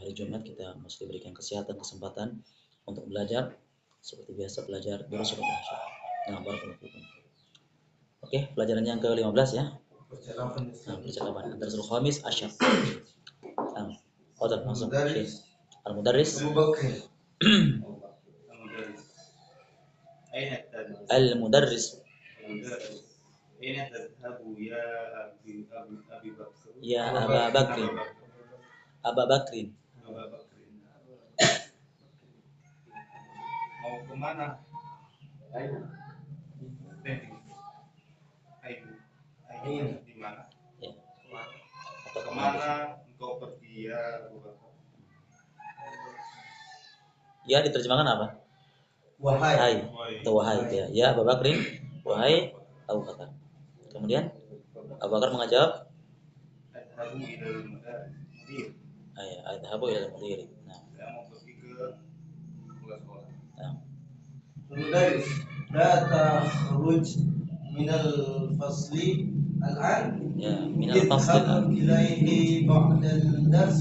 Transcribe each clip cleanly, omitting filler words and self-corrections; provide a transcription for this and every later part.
hari Jumat kita mesti berikan kesehatan, kesempatan untuk belajar seperti biasa belajar durus dan dahsyat. Nah, barakallahu fikum. Oke, pelajaran yang ke-15 ya. Nah, percakapan ad-darsul khamis asyar. Nah, qadar langsung. Al-mudarris. Al-mudarris. Aina tadhhabu ya Abi Bakr? Ya Aba Bakrin. Aba Bakrin. Mau kemana? Aina. Aina di mana? Ya. Atau kemana engkau pergi ya Abu Bakar? Ya diterjemahkan apa? Wahai. Atau wahai ya. Ya Abu Bakrin, wahai Abu Bakar. Kemudian Abu Bakar mengajak, Adhabu ilal mudir. ya, adhabu ilal mudir. Nah, Saya mau pergi ke sekolah. nah. Mudarris, la takhruj minal fasli al-an. Ya, minal fasli al-an. Ilaihi ba'dal dars.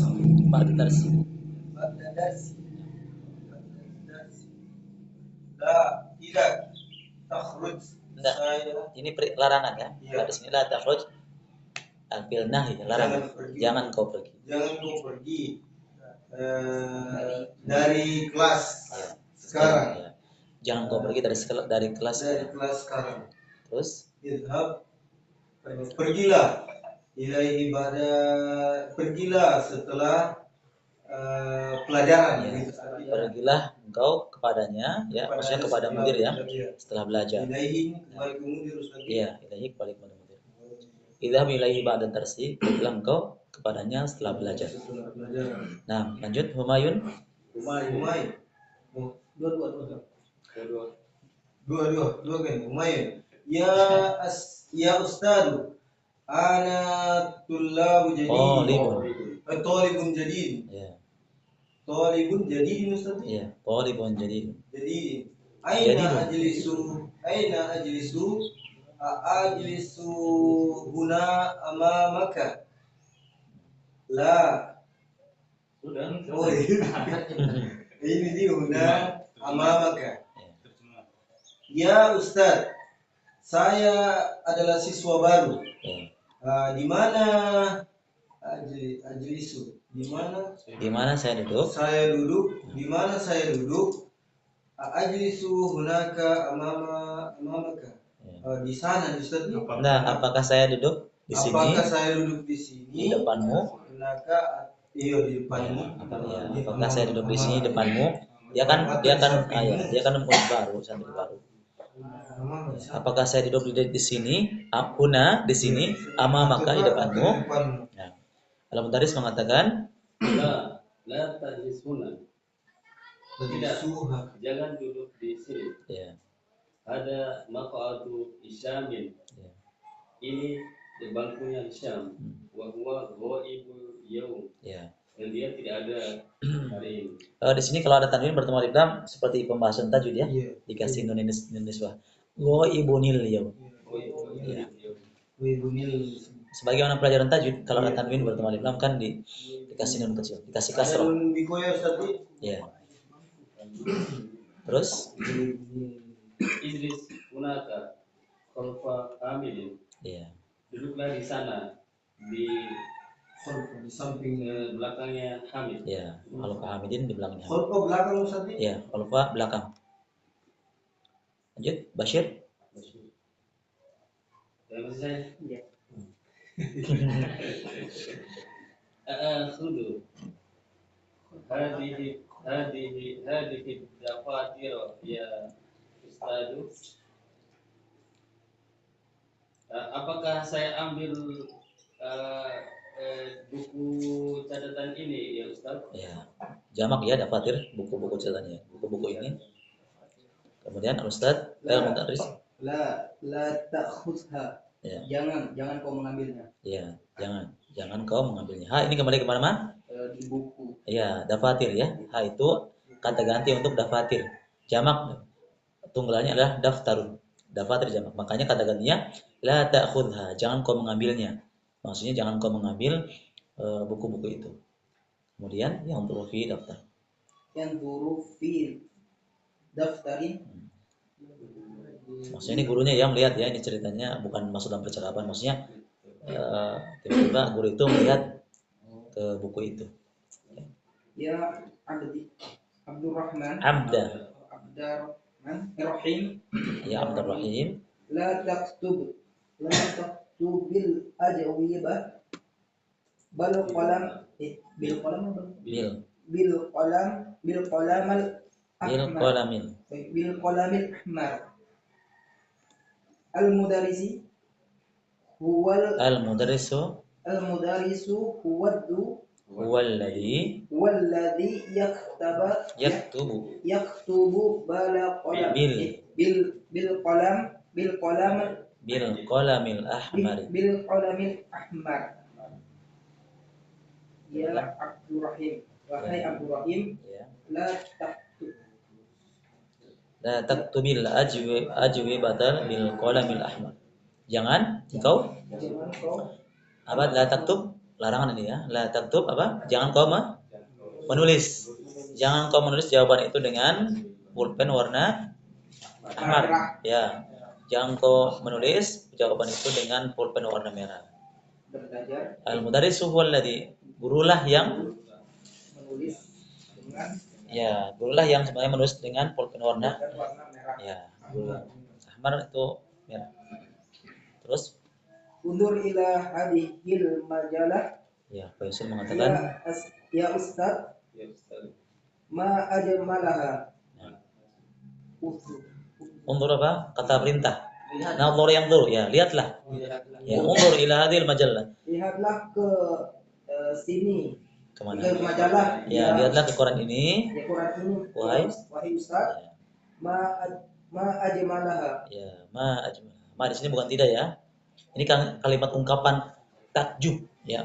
Ba'dal dars. Ba'dal dars. La tidak takhruj. Enggak. Ini larangan ya. Ya. Di sini la takhruj fil nahi, larangan. Jangan kau pergi. Jangan kau pergi dari kelas Ya. sekarang. Ya. Jangan kau pergi dari kelas Dari kelas sekarang. Terus Idhab, pergilah ilaihi pergilah setelah pelajaran ya. gitu. Pergilah engkau kepadanya ya, maksudnya kepada mudir ya, setelah belajar. Ilaihi kembali ke mudir Ustaz. Iya, ilaihi kembali kepada mudir. Idhab ilaihi ba'da darsi, pergilah engkau kepadanya setelah belajar. Nah, lanjut Humayun. Humayun. Dua kan Humayun. Ya Ustadu, ana tullabu jadid. Talibun jadid. Ya. Talibun jadid Ustaz. Iya, talibun jadid. Jadi aina ajlisu ajlisu huna amamaka. La. Sudah. Oh, ini dia huna amamaka. Ya Ustaz, saya adalah siswa baru. Di mana ajlisu? Di mana saya duduk? Saya duduk. Di mana saya duduk? Ajlisu hunaka amamaka. Di sana Ustaz. Nah, apakah saya duduk di sini? Apakah saya duduk di sini? Di depanmu? Hunaka, iya di depanmu. Ya, apakah saya duduk di sini depanmu? Dia kan murid baru, santri baru. Apakah saya duduk di sini? Huna di sini, amamaka di depanmu. Nah, Al-Mudarris mengatakan, la tajlis huna. Tidak, jangan duduk di sini. Ya. Ada maq'adu Isyamin. Ya. Ini bangkunya Isyam. Wa huwa ghaibul yaum. Ya. Dan dia tidak ada hari ini. Di sini kalau ada tanwin bertemu alif lam seperti pembahasan tajwid ya. Dikasih nun nisbah. Ghaibunil yaum. Ya. Sebagaimana pelajaran tajwid, kalau ada tanwin bertemu alif lam kan dikasih nun kecil, dikasih kasrah. Ya. Terus Idris hunaka khalfa Hamidin. Ya. Duduklah di sana di samping belakangnya Hamid. Ya, khalfa Hamidin di belakangnya. Khalfa belakang Ustaz? Ya, khalfa belakang. Lanjut, Bashir. Terus saya. Ya. Khudu. Hadihi dafatir ya Ustadu. Apakah saya ambil buku catatan ini ya Ustaz? Ya, jamak ya dafatir, buku-buku catatannya, buku-buku ini. Kemudian Ustaz Al-Mudarris. La ta'khudha. Ya. Jangan kau mengambilnya. Ya, jangan kau mengambilnya. Ha ini kembali ke mana? Di buku. Ya, dafatir ya. Ha itu kata ganti untuk dafatir. Jamak tunggalannya adalah daftarun. Dafatir jamak. Makanya kata gantinya la ta'khudha, jangan kau mengambilnya. Maksudnya jangan kau mengambil buku-buku itu. Kemudian yang fi daftar. yanzuru fi daftari. Maksudnya ini gurunya ya melihat ya, ini ceritanya bukan masuk dalam percakapan, maksudnya tiba-tiba guru itu melihat ke buku itu. Ya Abdurrahman Rahim. Ya Abdurrahim. La taktubil ajwibah bal qalam bil qalam bil qalamil ahmar. Al-mudarrisu huwalladhi yaktubu bala qalam bil qalamil ahmar. Ya Abdurrahim, wahai Abdurrahim, la taktubil ajwibata bil qalamil ahmar. Jangan engkau apa? La taktub, larangan ini ya. La taktub apa? Jangan kau menulis. Jangan kau menulis jawaban itu dengan pulpen warna ahmar. Ya. Jangan kau menulis jawaban itu dengan pulpen warna merah. Al-mudarrisu huwallazi, gurulah yang menulis dengan gurulah yang sebenarnya menulis dengan pulpen warna merah. Ya, ahmar itu merah. Terus Undur ila hadhil majalah. ya, Pak Yusuf mengatakan ya Ustaz, ma ajmalaha. Undur apa? Kata perintah. Nazar yang dur, ya, lihatlah. Ya, undur ila hadhil majalah. Lihatlah ke sini. Kemana? Ke majalah. Ya, lihatlah ke koran ini. Ya, koran ini. Wahai Ustaz. Ya. Ma ajmalaha. Ya, ma ajmal. Ma di sini bukan tidak ya. Ini kan kalimat ungkapan takjub ya.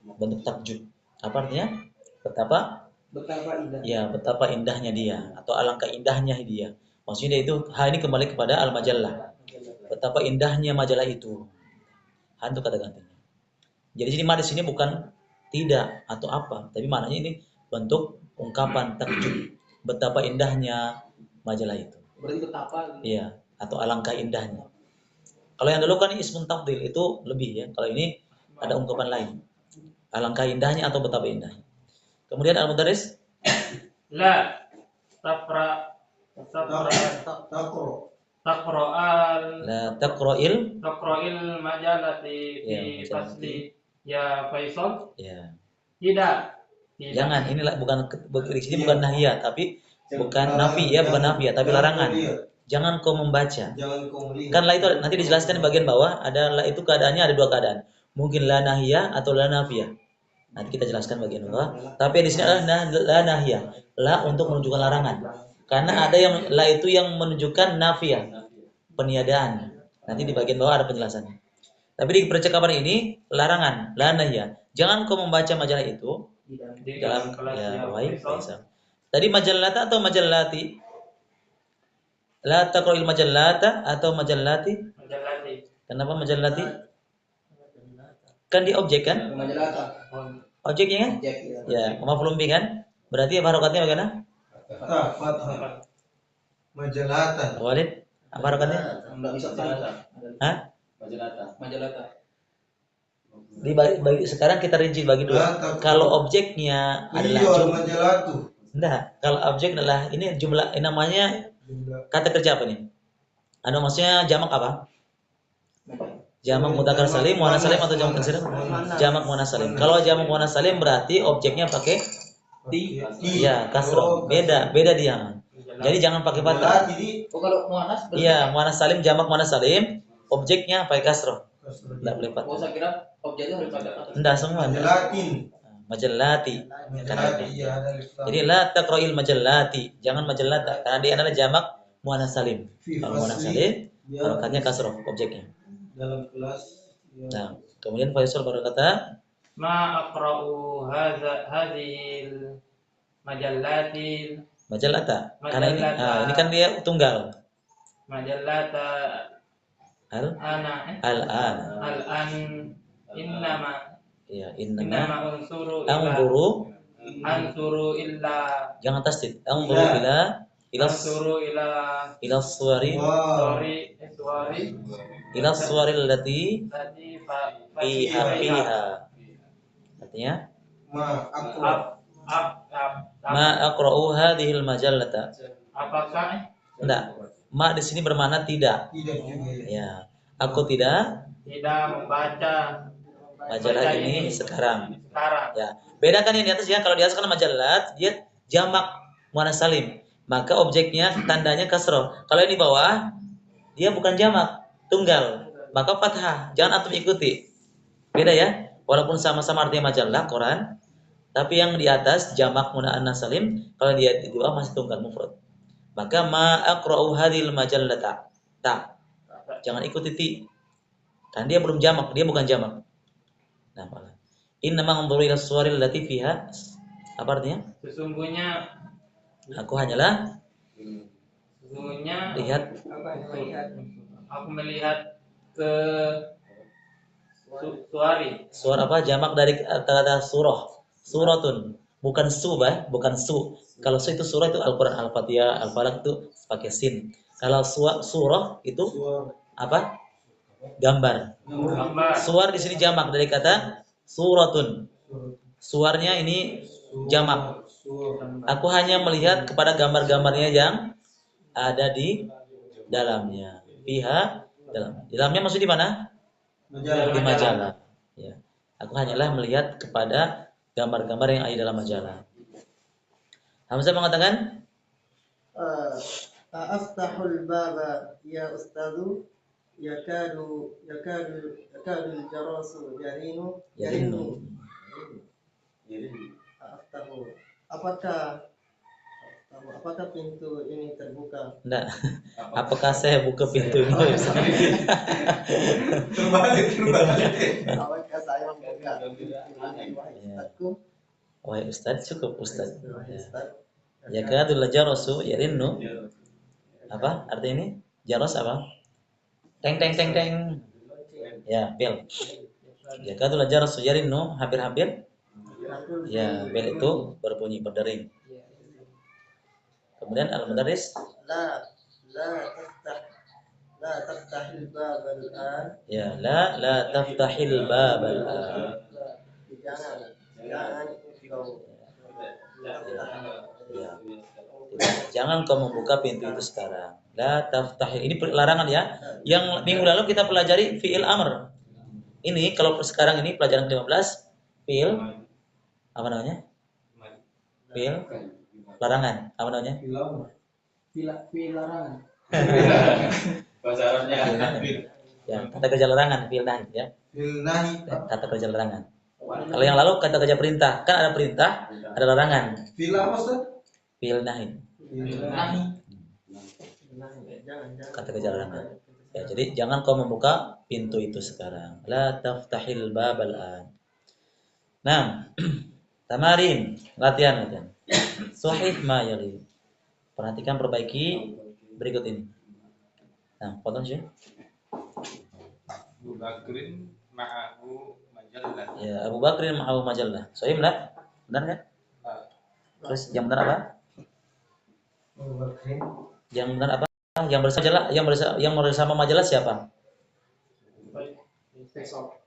Bentuk takjub. Apa artinya? Betapa indah. Ya, betapa indahnya dia atau alangkah indahnya dia. Maksudnya itu hal ini kembali kepada al-majallah. Betapa indahnya majalah itu. Hal itu kata gantinya. Jadi sini ma di sini bukan tidak atau apa, tapi maknanya ini bentuk ungkapan takjub. Betapa indahnya majalah itu. Berarti betapa. Iya, atau alangkah indahnya. Kalau yang dulu kan ismun tafdil itu lebih ya. Kalau ini ada ungkapan lain. Alangkah indahnya atau betapa indahnya. Kemudian al-mudarris La taqra'il majalati fi fasli ya Faisal. Ya. Tidak. Jangan, ini bukan di sini bukan nahiyah, tapi bukan nafi ya, bukan nafi ya, tapi larangan. Jangan kau membaca. Kan la itu nanti dijelaskan di bagian bawah, ada la itu keadaannya ada dua keadaan. Mungkin la nahiyah atau la nafiyah. Nanti kita jelaskan bagian bawah. Tapi di sini adalah la nahiyah. La untuk menunjukkan larangan. Karena ada yang la itu yang menunjukkan nafiyah, peniadaan. Nanti di bagian bawah ada penjelasannya. Tapi di percakapan ini larangan, la nahiyah. Jangan kau membaca majalah itu dalam ya baik. Tadi majallata atau majallati? La taqra'il majallata atau majallati? Majallati. Kenapa majallati? Kan di objek kan? Majallata. Objeknya kan? Ya, maf'ulun bih kan? Berarti harokatnya bagaimana? Fathah. Majalatan. Walid, apa harokatnya? Enggak bisa majalata. Hah? Majalata. Bagi sekarang kita rinci bagi dua. Kalau objeknya adalah jumlah majalatu. Enggak, kalau objek adalah ini jumlah namanya kata kerja apa nih? Ada maksudnya jamak apa? Jamak mudzakkar salim, muannats salim atau jamak taksir? Jamak muannats salim. Kalau jamak muannats salim berarti objeknya pakai iya, kasroh. Beda dia. Jadi jangan pakai fathah. Kalau muannats Iya, muannats salim jamak muannats salim, objeknya pakai kasroh. Enggak boleh fathah. saya kira objeknya harus pakai fathah. Enggak semua. Majallati. Jadi la taqra'il majallati. Jangan majallata karena dia adalah jamak muannats salim. Kalau muannats salim harokatnya kasroh objeknya. Dalam kelas. Nah, kemudian Faisal berkata, Ma aqra'u hadhil majallati majallata. Karena ini kan dia tunggal. majallata Al-an. innama Ya, innama unsuru anzuru ansuru illa Jangan tasdid. Anzuru ila ansuru ila suwari Wow. suwari ila suwaril lati tadi fiha. Artinya Ma ma aqra'u hadhil majallata. apakah Enggak. Ma di sini bermakna tidak. tidak juga ya. Ya. Aku tidak membaca majalah ini sekarang. sekarang. Ya. Bedakan yang di atas ya. Kalau di atas kan majallat, dia jamak muannas salim. Maka objeknya tandanya kasroh. Kalau yang di bawah dia bukan jamak, tunggal. Maka fathah. Jangan antum ikuti. Beda ya. Walaupun sama-sama artinya majallah, koran, tapi yang di atas jamak muannas salim, kalau dia di bawah masih tunggal mufrad. Maka ma aqra'u hadhil majallata. Ta. Jangan ikuti ti. Kan dia belum jamak, dia bukan jamak. Nah, malah. Innama anzuru ila suwaril lati fiha. Apa artinya? Sesungguhnya Aku hanyalah lihat aku melihat ke suari. suara apa? Jamak dari kata surah. Suratun. Bukan su, bukan su. Kalau su itu surah itu Al-Qur'an, Al-Fatihah, Al-Falaq itu pakai sin. Kalau surah itu apa? Gambar. Suar di sini jamak dari kata suratun. Suarnya ini jamak. Aku hanya melihat kepada gambar-gambarnya yang ada di dalamnya. Pihak dalamnya maksud di mana? Di majalah. Ya. Aku hanyalah melihat kepada gambar-gambar yang ada di dalam majalah. Hamzah mengatakan, Aftahul baba ya ustadu yakadu jarasu yarinu aftahu. Apakah pintu ini terbuka? enggak. Apakah saya buka pintu ini? Terbalik. Apakah saya membuka pintu? Wahai Ustaz, cukup Ustaz. Ustaz. Ya kadul jarasu yarinnu. Apa arti ini? Jaros apa? Teng teng teng teng. Ya, bel. Ya kadul jarasu yarinnu, hampir-hampir. Ya, bel itu berbunyi berdering. Kemudian al-mudarris La taftahil bab al-an. ya la taftahil bab al-an. Jangan kau Ya. Jangan kau membuka pintu itu sekarang. La taftahil. Ini larangan ya. Yang minggu lalu kita pelajari fi'il amr. Ini kalau sekarang ini pelajaran ke-15 fi'il apa namanya? Fi'il larangan. Apa namanya? Fi'il larangan. Bahasa Arabnya. Ya, kata kerja larangan, fi'il nahi ya. Fil nahi. Kata kerja larangan. Kalau yang lalu kata kerja perintah, kan ada perintah, ada larangan. Fil apa Ustaz? Fi'il nahi. Fil Nahi. Kata kerja larangan. Ya, jadi jangan kau membuka pintu itu sekarang. La taftahil babal an. Nah, tamarin, latihan. Sahih ma yali. Perhatikan, perbaiki berikut ini. Nah, potong sih. Abu Bakrin ma'ahu majallah. Ya, Abu Bakrin ma'ahu majallah. Sahih enggak? Benar enggak? Terus yang benar apa? Yang benar apa? Yang bersama majalah siapa?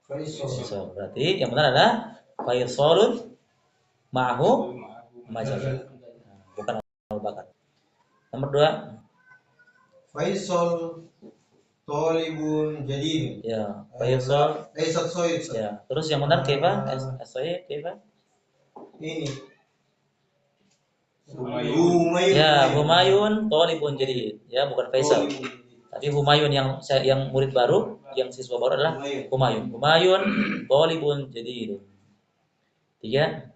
Faisal. Berarti yang benar adalah Faisalun ma'ahu majalah. Bukan Abu Bakar. Nomor 2. Faisal Tolibun Jadid. Ya, Faisal. Soid. Ya. Terus yang benar kaifa? Sahih kaifa? Ini. Humayun. Ya, Humayun Tolibun Jadid. Ya, bukan Faisal. Tapi Humayun yang murid baru, yang siswa baru adalah Humayun. Humayun Tolibun Jadid. 3.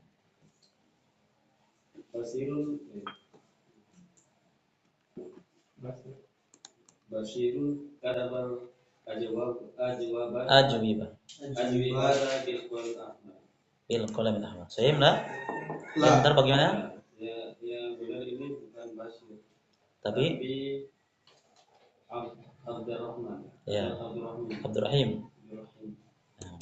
Basirun kadabal ajwaban Ajwiba. Bil qalam al-ahmar. Sahih enggak? Yang benar bagaimana? Ya benar ini bukan Basir. Tapi Abdurrahman. ya, Abdurrahim. Nah,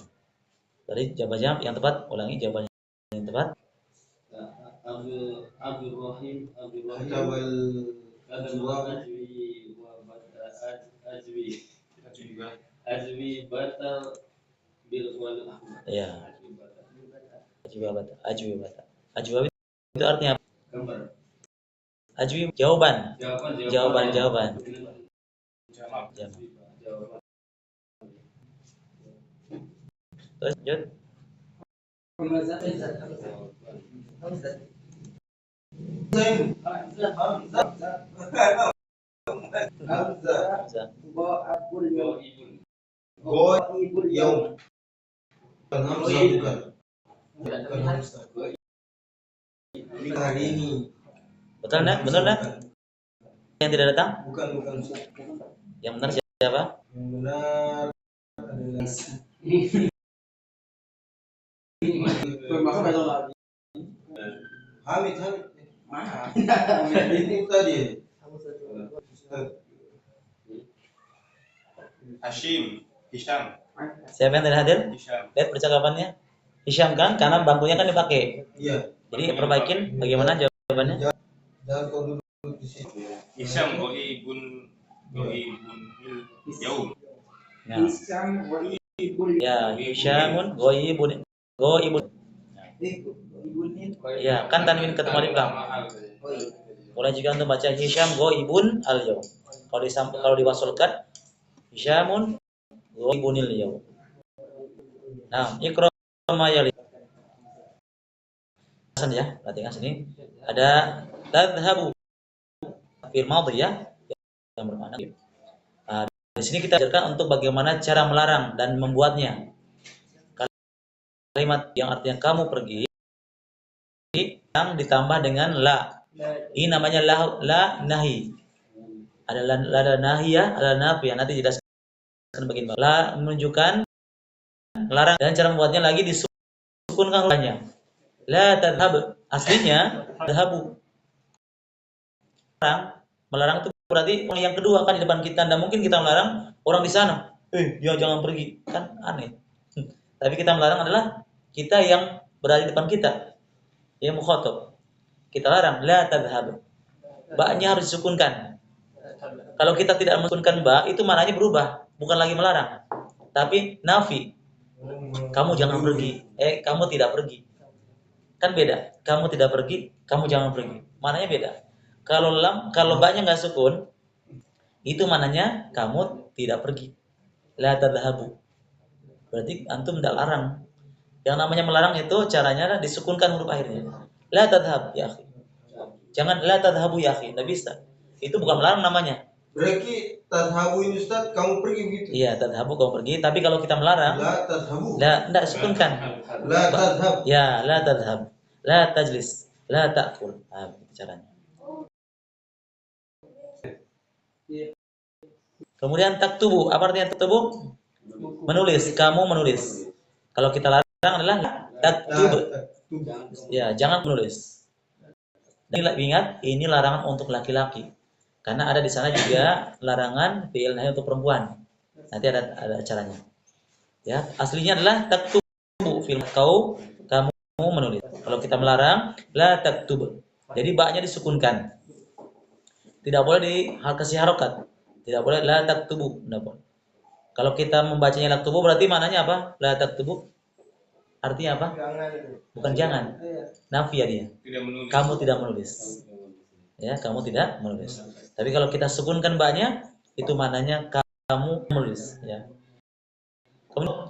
tadi jawabannya yang tepat, ulangi jawabannya yang tepat. Nah, Abdul Rahim Katabal Kadabal Ajwa. Ajwi batal bil wal ahmad. Ya. Ajwi itu artinya apa? Gambar. Ajwi jawaban. Jawaban. Jawaban. Terus lanjut. Hamzah. Ghaibul yaum. Bukan Hamzah, bukan. Bukan Hamzah. Ini hari ini. Betul enggak? Betul enggak? Yang tidak datang? Bukan. Yang benar siapa? Yang benar adalah Hamid. Ini tadi. Hisham. Siapa yang tidak hadir? Hisham. Lihat percakapannya. Hisham kan? Karena bangkunya kan dipakai. Iya. Jadi perbaikin bagaimana jawabannya? Jangan kau duduk di sini. Hisham goibun yaum. Nah. Ya, Hisyamun ghaibun. Ya, kan tanwin ketemu di belakang. Boleh juga untuk baca Hisyam ghaibun al-yaum. Kalau diwasulkan Hisyamun ghaibunil yaum. Nah, Iqra ma yali. Ya, perhatikan sini. Ada tadhhabu fil madhi ya, yang bermakna. Di sini kita ajarkan untuk bagaimana cara melarang dan membuatnya. Kalimat yang artinya kamu pergi yang ditambah dengan la. Ini namanya la nahi. Ada la nahiyah, ada nafiyah. Nanti dijelaskan bagaimana. La menunjukkan larang dan cara membuatnya lagi disukunkan hurufnya. La tadhhab. Aslinya tadhhabu. Melarang itu berarti orang yang kedua kan di depan kita, dan mungkin kita melarang orang di sana. Ya jangan pergi, kan aneh. Tapi kita melarang adalah kita yang berada di depan kita, yang mukhatab. Kita larang la tadhhab. Ba-nya harus disukunkan. Kalau kita tidak mensukunkan ba, itu maknanya berubah, bukan lagi melarang, tapi nafi. Kamu jangan pergi. Kamu tidak pergi. Kan beda. Kamu tidak pergi, kamu jangan pergi. Maknanya beda. Kalau ba-nya enggak sukun, itu maknanya kamu tidak pergi. La tadhhabu. Berarti antum tidak larang. Yang namanya melarang itu caranya disukunkan huruf akhirnya. La tadhhab ya akhi. Jangan la tadhhabu ya akhi, enggak bisa. Itu bukan melarang namanya. Berarti tadhabu ini Ustaz, kamu pergi begitu? Iya, tadhabu kamu pergi, tapi kalau kita melarang La tadhabu. la enggak sukunkan. La tadhab. Ya, la tadhhab. La tajlis, la ta'kul. Nah, begitu caranya. Kemudian taktubu, apa artinya taktubu? Menulis, kamu menulis. Kalau kita larang adalah taktub. Ya, jangan menulis. Dan ingat, ini larangan untuk laki-laki. Karena ada di sana juga larangan fi'il nahi untuk perempuan. Nanti ada caranya. Ya, aslinya adalah taktubu fil kamu menulis. Kalau kita melarang la taktub. Jadi ba-nya disukunkan. Tidak boleh kasih harokat. Tidak boleh la taktubu. Kalau kita membacanya la taktubu berarti maknanya apa? La taktubu artinya apa? Bukan jangan. Nafi ya dia. Kamu tidak menulis. Ya, kamu tidak menulis. Tapi kalau kita sukunkan ba-nya, itu maknanya kamu menulis, ya.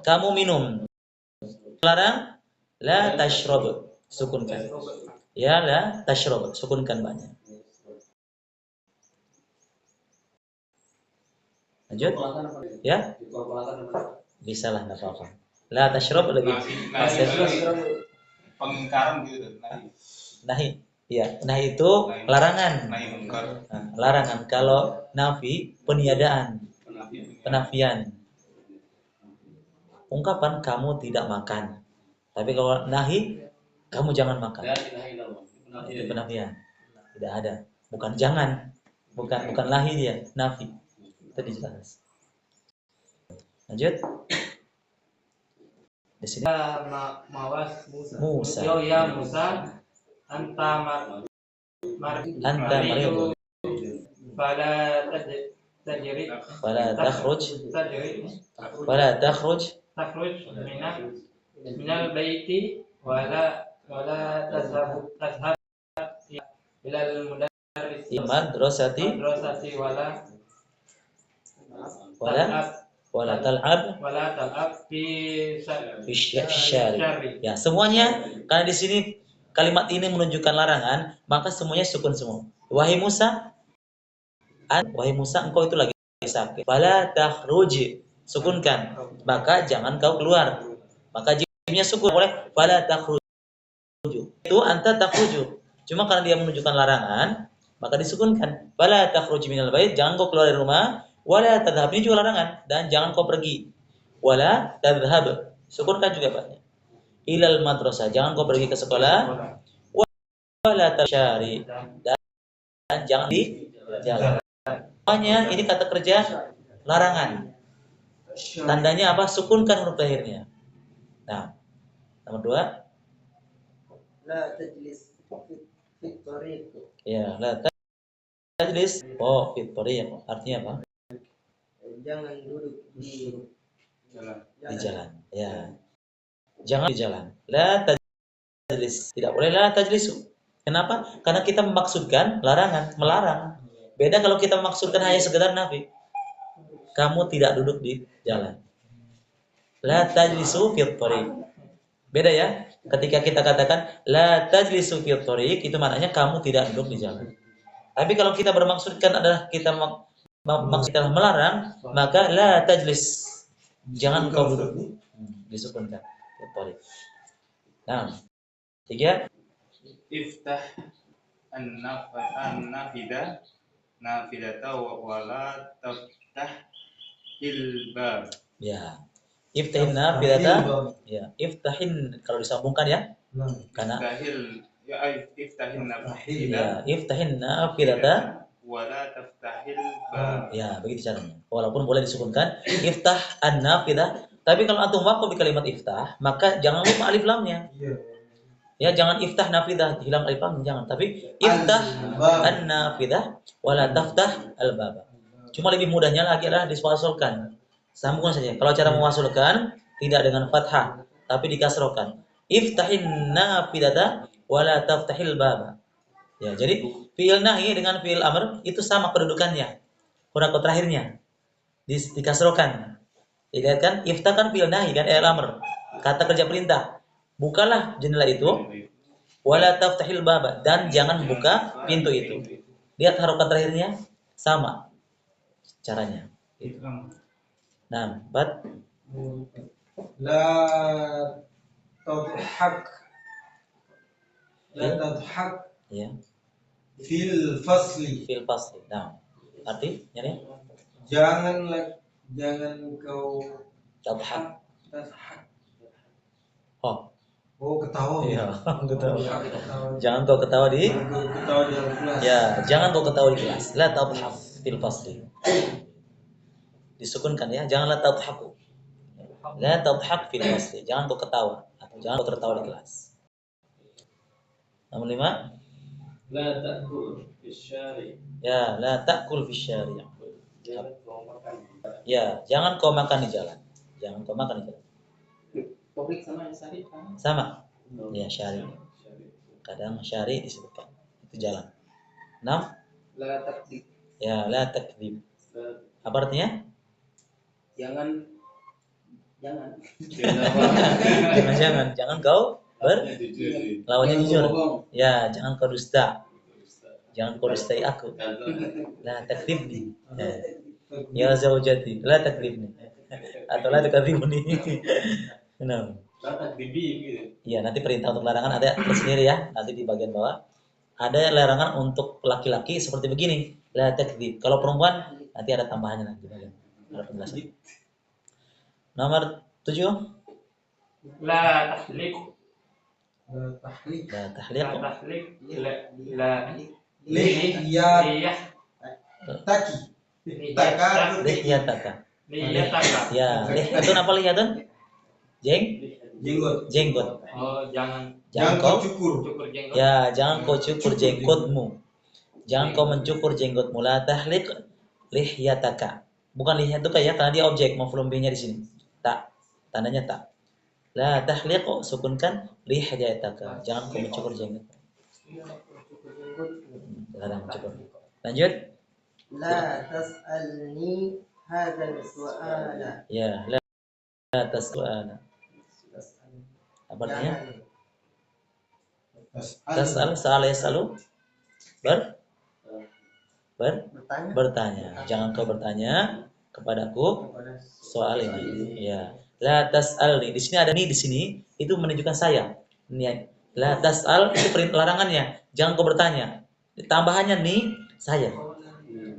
Kamu minum. Larang la tashrab, sukunkan. Ya, la tashrab, sukunkan ba-nya. Lanjut? Ya? Bisa lah, enggak apa-apa. La tashrab lebih Pengingkaran gitu. Nahi. Ya, nahi itu larangan. Nah, larangan. Kalau nafi peniadaan, penafian. Ungkapan kamu tidak makan. Tapi kalau nahi, kamu jangan makan. Itu penafian. Tidak ada. Bukan jangan. Bukan lahi dia, nafi. Itu dijelas. Lanjut. Di sini Mawas Musa. Ya Musa anta maridun fala tajrid fala takhruj takhruj minal baiti wala tazhab ilal mudarris madrasati madrasati wala tal'ab tal'ab fi syari. Ya, semuanya karena di sini kalimat ini menunjukkan larangan, maka semuanya sukun semua. Wahai Musa, engkau itu lagi sakit. Fala takhruj, sukunkan, maka jangan kau keluar. Maka jimnya sukun oleh fala takhruj. Itu anta takhruju. Cuma karena dia menunjukkan larangan, maka disukunkan. Fala takhruj minal bait, jangan kau keluar dari rumah. Wala tadhhab, ini juga larangan, dan jangan kau pergi. Wala tadhhab, sukunkan juga Pak. Ilal madrasah, jangan kau pergi ke sekolah. Wala tasyari, dan jangan di jalan. Semuanya ini kata kerja larangan. Tandanya apa? Sukunkan huruf akhirnya. Nah, nomor 2. La tajlis fi tariq. Ya, la tajlis. Oh, fit tariq. Artinya apa? Jangan duduk di jalan. Ya. Jangan di jalan. La tajlis. Tidak boleh la tajlisu. Kenapa? Karena kita memaksudkan larangan, melarang. Beda kalau kita memaksudkan hanya sekedar nafi. Kamu tidak duduk di jalan. La tajlisu fit tariq. Beda ya? Ketika kita katakan la tajlisu fit tariq, itu maknanya kamu tidak duduk di jalan. Tapi kalau kita bermaksudkan adalah kita maksudnya melarang, maka la tajlis, jangan kau duduk. Disukunkan. Nah, 3. Iftah nafidata wa la taftah bab. Ya. Iftahin nafidata. Ya, iftahin kalau disambungkan ya. Karena Iftahin ya, iftahin nafidata wala taftahil bab. ya, begitu caranya. Walaupun boleh disukunkan iftah an-nafidah, tapi kalau antum waqaf di kalimat iftah, maka jangan lupa alif lamnya. Ya, jangan iftah nafidah, hilang alif lam, jangan. Tapi iftah an-nafidah wala taftah al-bab. Cuma lebih mudahnya lagi adalah diswasulkan. Sambungkan saja. Kalau cara mewasulkan tidak dengan fathah, tapi dikasrokan. Iftahin nafidata wala taftahil bab. Ya, jadi fi'il nahi dengan fi'il amr itu sama kedudukannya. Huruf terakhirnya dikasrokan. Dilihat kan, iftah kan fi'il nahi kan fi'il amr. Kata kerja perintah. Bukalah jendela itu. Wala taftahil bab, dan jangan buka pintu itu. Lihat harakat terakhirnya sama caranya. Gitu. Nah, bat La tadhak. La tadhak ya, fil fasli. fil fasli. Nah, artinya nih Jangan kau tadhak. tadhak. Oh, Ketawa. iya, ketawa. Ketawa. Jangan kau ketawa di Ketawa di dalam kelas. ya, jangan kau ketawa di kelas. La tadhak fil fasli. Disukunkan ya, janganlah tadhaku. La tadhak fil fasli. Jangan kau ketawa atau jangan kau tertawa di kelas. Nomor 5. La ta'kul fisyari. Ya, la ta'kul fisyari'. Jangan kau makan. Ya, jangan kau makan di jalan. Jangan kau makan di jalan. Topik sama syari kan? Sama. Ya, syari. Kadang syari disebutkan. Itu jalan. 6. La takdik. Ya, la takdzib. Apa artinya? Jangan Jangan kau lawannya jujur. Ya, jangan kau dusta. Jangan kau dustai aku. La takdzibni. Ya zaujati, la takdzibni. Atau la takdzibuni. Nah. Kata bibi gitu. Iya, nanti perintah untuk larangan ada tersendiri ya. Nanti di bagian bawah ada larangan untuk laki-laki seperti begini, la takdzib. Kalau perempuan nanti ada tambahannya nanti bagian. Ada penjelasan. Nomor 7. La tahlik La tahlik. La tahliq. Lihiyat. Taki. Taka. Lihyataka. liyataka. Ya, lihyatun apa lihyatun? Jenggot. Jenggot. Oh, jangan Jangan kau cukur. cukur jenggot. ya, jangan kau cukur jenggotmu. Jangan kau mencukur jenggotmu. La tahliq lihyataka. Bukan lihyatuka ya, karena dia objek maf'ulun bihi-nya di sini. Tak. Tandanya tak. La tahliq sukunkan lihyataka. Jangan kau mencukur jenggot. Larang mencukur. Lanjut. La tas'alni hadzal su'ala. Ya, la tas'alana. Apa artinya? Tas'al, sa'ala yas'alu. Bertanya. Jangan kau bertanya kepadaku soal ini. Ya. La tas'alni. Di sini ada ni di sini, itu menunjukkan saya. Niat. La tas'al itu perintah larangannya. Jangan kau bertanya. Tambahannya nih saya.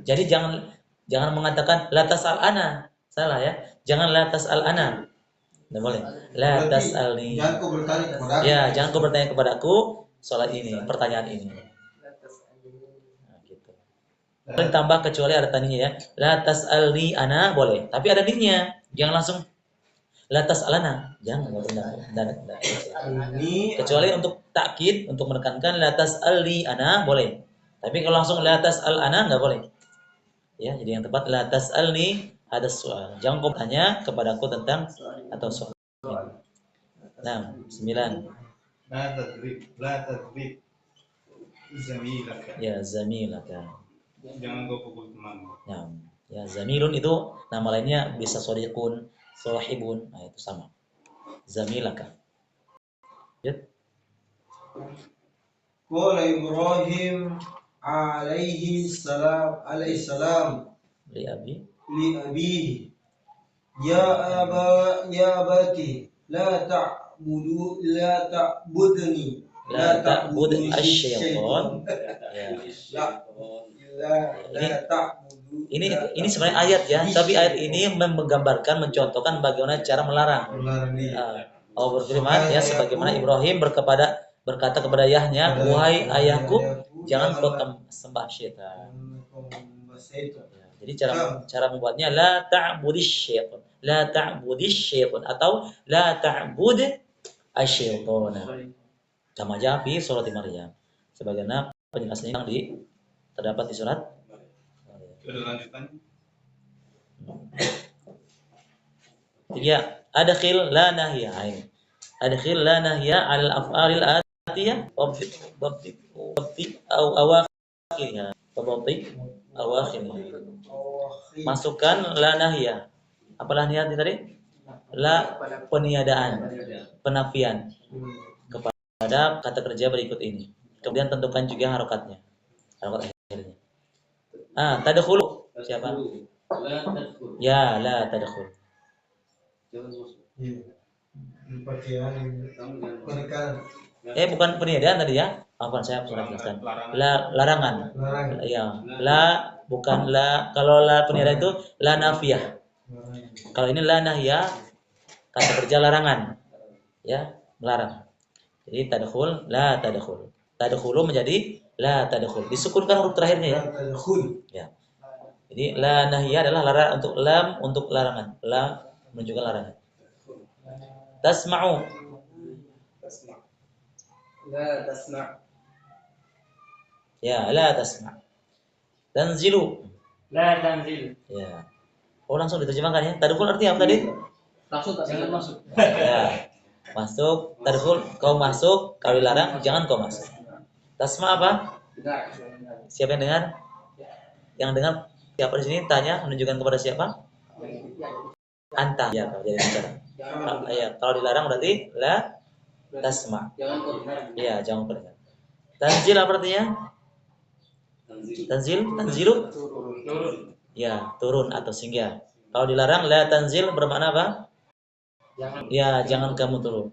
Jadi jangan mengatakan la tas'al ana. Salah ya. Jangan la tas'al ana. Tidak boleh. La tas'alni. Jangan kau bertanya kepada Ya, jangan kau bertanya kepadaku soal ini, pertanyaan ini. Nah, gitu. Boleh tambah kecuali ada taninya ya. La tas'alni ana boleh, tapi ada ninya. Jangan langsung la tas'alana. Jangan enggak. ini. Kecuali untuk takkid, untuk menekankan la tas'alni ana boleh. Tapi kalau langsung la tas'al ana enggak boleh. Ya, jadi yang tepat la tas'alni ada soal. Jangan kau tanya kepadaku tentang atau soal. Nah, 9. La tadrib zamilaka. Ya, zamilaka. Jangan kau pukul temanmu. Nah, ya zamilun itu nama lainnya bisa sodiqun, sohibun, nah itu sama. Zamilaka. Ya. Qala Ibrahim alaihi salam Li abi. li abihi ya abati la ta'budni La ta'bud asy-syaitan. Ya. Ini sebenarnya ayat ya, tapi ayat ini menggambarkan, mencontohkan bagaimana cara melarang. Allah berfirman ya, sebagaimana Ibrahim berkata kepada ayahnya, wahai ayahku, jangan kau sembah syaitan. Ya, jadi cara membuatnya la ta'budish syaitan, la ta'budish syaitan atau la ta'bud asy-syaitan. Kama jaa fi surat Maryam. Sebagaimana penjelasannya yang terdapat di surat. Ada lanjutannya. Ya, adkhil la nahya ain. Adkhil la nahya 'ala al-af'alil atiyah wabti awakhirnya. Masukkan la nahya. Apa la nahya tadi? La peniadaan, penafian kepada kata kerja berikut ini. Kemudian tentukan juga harokatnya. Harokat akhirnya. Tadkhulu. Siapa? La tadkhul. Ya, la tadkhul. Jangan masuk. Penekanan. Bukan peniadaan tadi ya. Apa saya sudah jelaskan. Larangan. Ya, la bukan la. Kalau la peniadaan itu la nafiyah. Kalau ini la nahya, kata kerja larangan. Ya, melarang. Jadi tadkhul, la tadkhul. Tadkhulu menjadi la tadkhul. Disukunkan huruf terakhirnya ya. Ya. Jadi la nahya adalah larangan untuk lam untuk larangan. La menunjukkan larangan. Tasma'u. La tasma'. Ya, la tasma'. Tanzilu. La tanzil. Ya. Langsung diterjemahkan ya. Tadkhul artinya apa tadi? Langsung tak Jangan masuk. Ya. Masuk, tadkhul, kau masuk, kau dilarang, jangan kau masuk. Tasma apa? dengar. Siapa yang dengar? Yang dengar siapa di sini? Tanya menunjukkan kepada siapa? Anta. Ya, kalau jadi bicara. Kalau dilarang berarti la tasma. Jangan kau dengar. Iya, jangan kau dengar. Tanzil apa artinya? Tanzilu? Turun. Ya, turun atau singgah. Kalau dilarang la tanzil bermakna apa? Jangan. Ya, jangan kamu turun.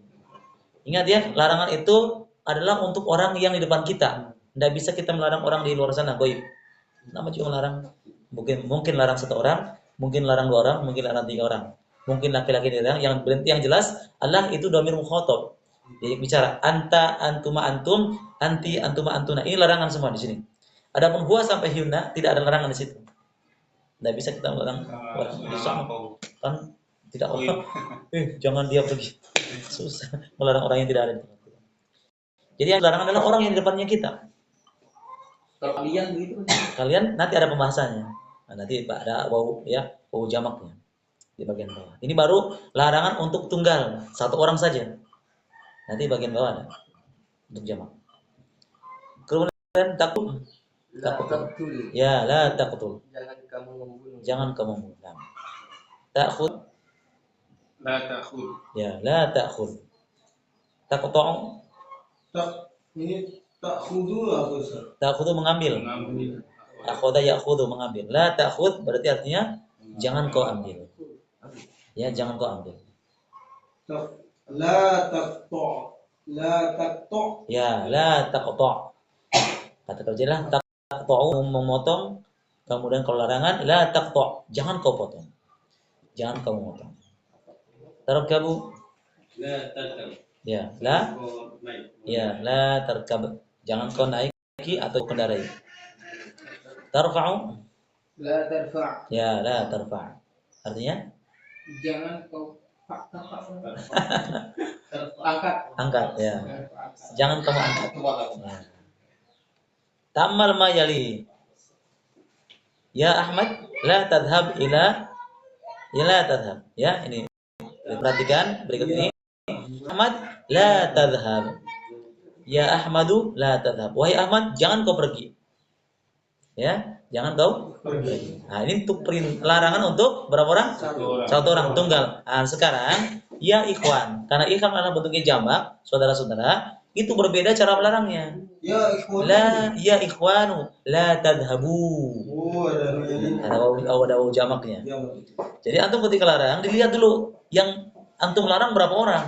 Ingat ya, larangan itu adalah untuk orang yang di depan kita. Tidak bisa kita melarang orang di luar sana, goib. Nama juga melarang. Mungkin larang satu orang, mungkin larang dua orang, mungkin larang tiga orang. Mungkin laki-laki dilarang. Yang berhenti yang jelas Allah itu dhamir mukhatab. Jadi bicara anta, antuma, antum, anti, antuma, antuna. Ini larangan semua di sini. Adapun huwa sampai hyuna tidak ada larangan di situ. Tidak bisa kita melarang orang di sana. Kan tidak orang. Jangan dia pergi. Susah melarang orang yang tidak ada. Jadi yang dilarang adalah orang yang di depannya kita. Kalau kalian begitu. Kalian nanti ada pembahasannya. Nah, nanti ada wau ya, wau jamaknya di bagian bawah. Ini baru larangan untuk tunggal, satu orang saja. Nanti bagian bawah ada untuk jamak. Kemudian takut. La taqtul. Ya, la taqtul. Jangan kamu membunuh. Jangan kamu membunuh. Ta'khud. La ta'khud. Ya, la ta'khud. Taqta'u. Ini tak khudu apa Ustaz? Ta'khudhu mengambil. Mengambil. Akhudha ya'khudhu mengambil. La ta'khud berarti artinya jangan kau ambil. Ya, jangan kau ambil. La taqta'. La taqta'. Ya, la taqta'. Kata kerjalah taqta'u memotong. Kemudian kalau larangan la taqta', jangan kau potong. Jangan kau memotong. Tarkabu. La tarkab. Ya, la. Kau naik. Ya, la tarkab. Jangan kau naiki atau kendarai. Tarfa'u. La tarfa'. Ya, la tarfa'. Artinya Jangan kau angkat. angkat ya. Jangan kamu angkat. Nah. Ta'ammal ma yali. Ya Ahmad, la tadhhab ila ya la tadhhab. Ya, ini. Perhatikan berikut ini. Ahmad, la tadhhab. Ya Ahmadu, la tadhhab. Wahai Ahmad, jangan kau pergi. Ya, jangan kau pergi. Nah, ini untuk larangan untuk berapa orang? Satu orang tunggal. Nah, sekarang ya ikhwan. Karena ikhwan adalah bentuknya jamak, saudara-saudara, itu berbeda cara melarangnya. Ya ikhwan. La ya ikhwanu, la tadhabu. Oh, Ada wawu jamaknya. Ya. Jadi antum ketika larang dilihat dulu yang antum larang berapa orang.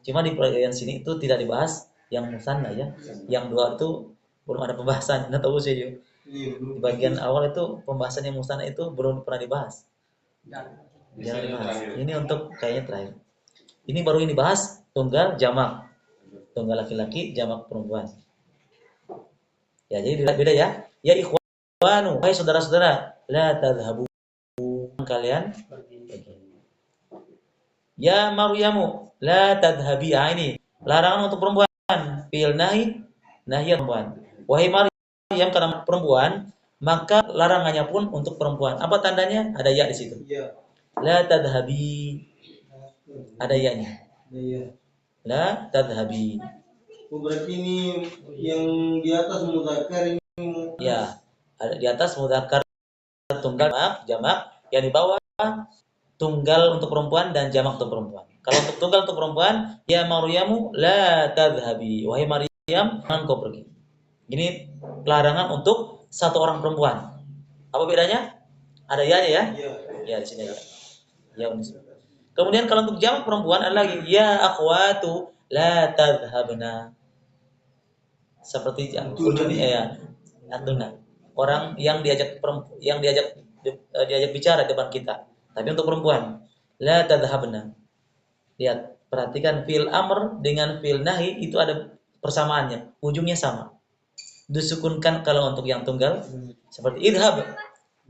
Cuma di bagian sini itu tidak dibahas yang musanna ya. Yang dua itu belum ada pembahasan. Nggak tahu sih Ju. Di bagian awal itu pembahasan yang musanna itu belum pernah dibahas. Jangan dibahas. Ini untuk kayaknya terakhir. Ini baru ini bahas tunggal jamak. Tunggal laki-laki jamak perempuan. Ya, jadi beda ya. Ya ikhwanu, hai saudara-saudara, la tadhhabu. Kalian pergi. Ya Maryamu, la tadhhabi. Ini larangan untuk perempuan. Fil nahi perempuan. Wahai Maryam, karena perempuan, maka larangannya pun untuk perempuan. Apa tandanya? Ada ya di situ. Ya. La tadhhabi. Ada ya-nya. Ya. La tadhhabi. Oh, berarti ini yang di atas mudzakkar ini. Ya, ada di atas mudzakkar tunggal jamak, yang di bawah tunggal untuk perempuan dan jamak untuk perempuan. Kalau untuk tunggal untuk perempuan, ya Maryamu la tadhhabi. Wahai Maryam, jangan kau pergi. Ini larangan untuk satu orang perempuan. Apa bedanya? Ada ya ya? Ya di sini ada. Ya unis. Kemudian kalau untuk jamak perempuan ada lagi ya akhwatu la tadhhabna. Seperti ujungnya ya. Antuna. Orang yang diajak bicara depan kita. Tapi untuk perempuan, la tadhhabna. Lihat, perhatikan fil amr dengan fil nahi itu ada persamaannya. Ujungnya sama. Disukunkan kalau untuk yang tunggal seperti idhab.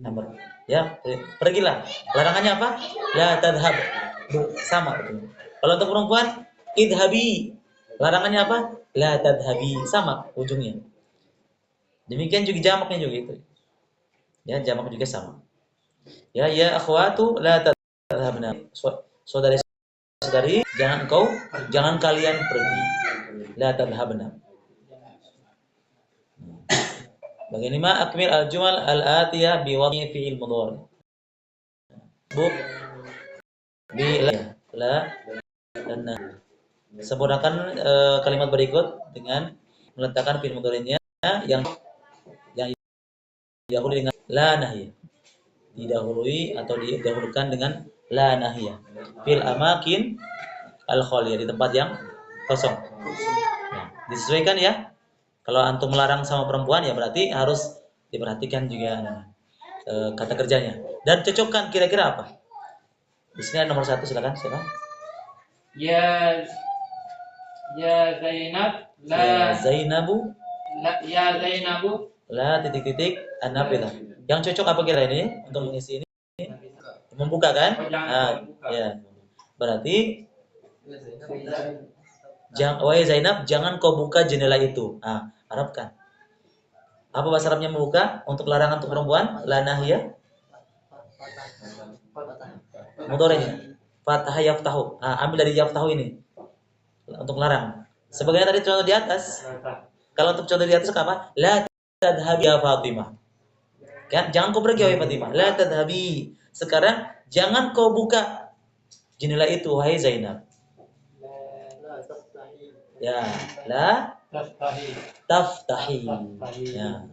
Amr. Ya, pergilah. Larangannya apa? La tadhhab. Sama betul. Kalau untuk perempuan, idhabi. Larangannya apa? La tadhhabi. Sama ujungnya. Demikian juga jamaknya juga itu. Ya, jamak juga sama. Ya akhwatu la tadhhabna. Saudari-saudari, jangan kalian pergi. La tadhhabna. Bagaimana akmil al-jumal al-atiyah bi wad'i fi'il mudhari. Bu bi la dan sempurnakan kalimat berikut dengan meletakkan fi'il mudhari'nya yang didahului dengan la nahiyah. Didahului atau didahulukan dengan la nahiyah. Fil amakin al-khaliyah, di tempat yang kosong. Ya, disesuaikan ya. Kalau antum melarang sama perempuan ya berarti harus diperhatikan juga kata kerjanya dan cocokkan kira-kira apa. Di sini ada nomor 1, silakan siapa? Ya Zainab la Ya Zainabu ya Zainabu la titik-titik an-nafidah. Yang cocok apa kira ini untuk mengisi ini? Membuka kan? Oh, jangan membuka. Ya. Berarti Wahai Zainab, jangan kau buka jendela itu. Ah, Arabkan. Apa bahasa Arabnya membuka untuk larangan untuk perempuan? La nahya. Mudhari'nya. Fataha yaftahu. Ah, ambil dari yaftahu ini. Untuk larang. Sebagaimana tadi contoh di atas. Kalau untuk contoh di atas apa? La tadhhabi ya Fatimah. Kan? Jangan kau pergi wahai Fatimah. La tadhhabi. Sekarang jangan kau buka jendela itu wahai Zainab. Ya, la taftahi. Ya.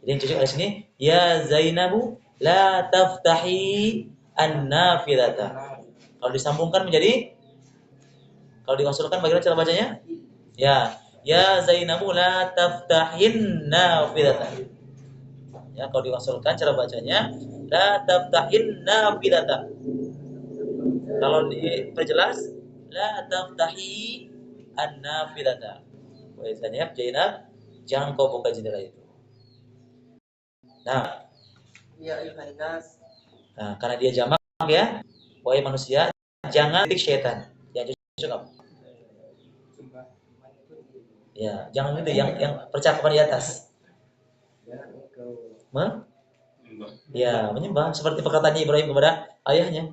Jadi yang cocok di sini, ya Zainabu la taftahi an-nafidata. Kalau disambungkan menjadi, kalau diwasulkan bagaimana cara bacanya? Ya Zainabu la taftahin nafidata. Ya, kalau diwasulkan cara bacanya la taftahin nafidata. Kalau diperjelas la taftahi an-nafidata. Wahai Zainab, jangan kau buka jendela itu. Nah, karena dia jamak ya, wahai manusia, jangan titik syaitan. Yang cocok apa? Ya, jangan itu yang percakapan di atas. Menyembah seperti perkataan Ibrahim kepada ayahnya.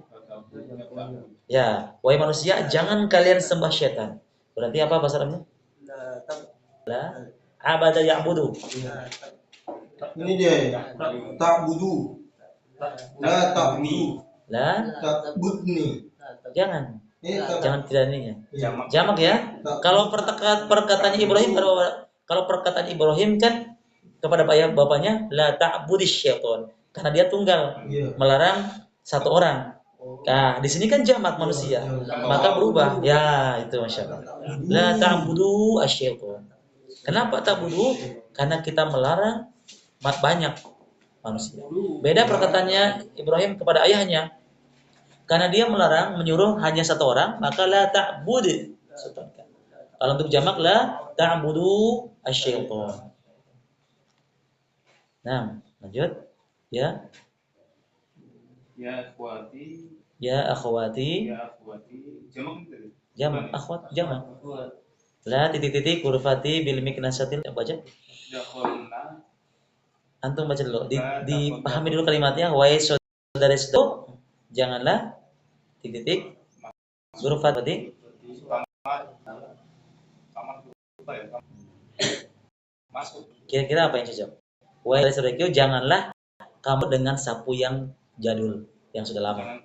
Ya, wahai manusia, jangan kalian sembah syaitan. Berarti apa bahasa Arabnya? La abada ya'budu. Ini dia. Ta'budu. La ta'budu. La Ta'budni. jangan Jangan tidak ininya. Jamak ya. Kalau perkataan Ibrahim, kalau perkataan Ibrahim kan kepada bapaknya la ta'budish syaitan. Karena dia tunggal, melarang satu orang. Nah, di sini kan jamak manusia, maka berubah. Ya, itu Masya Allah. La ta'budu asyaitan. Kenapa ta'budu? Karena kita melarang banyak manusia. Beda perkataannya Ibrahim kepada ayahnya. Karena dia melarang, menyuruh hanya satu orang, maka la ta'bud. Kalau untuk jamak la ta'budu asyaitan. Nah, lanjut. Ya. Ya akhwati. Ya akhwati. Jamak tadi. Jamak akhwat jamak. La titik-titik hurufati bil miknasatil. Baca. Dakhalna. Antum baca dulu. Dipahami dulu kalimatnya. Wahai saudara-saudara, janganlah titik-titik hurufati. Kira-kira apa yang cocok? Wahai saudara-saudaraku, janganlah kamu dengan sapu yang jadul, yang sudah lama.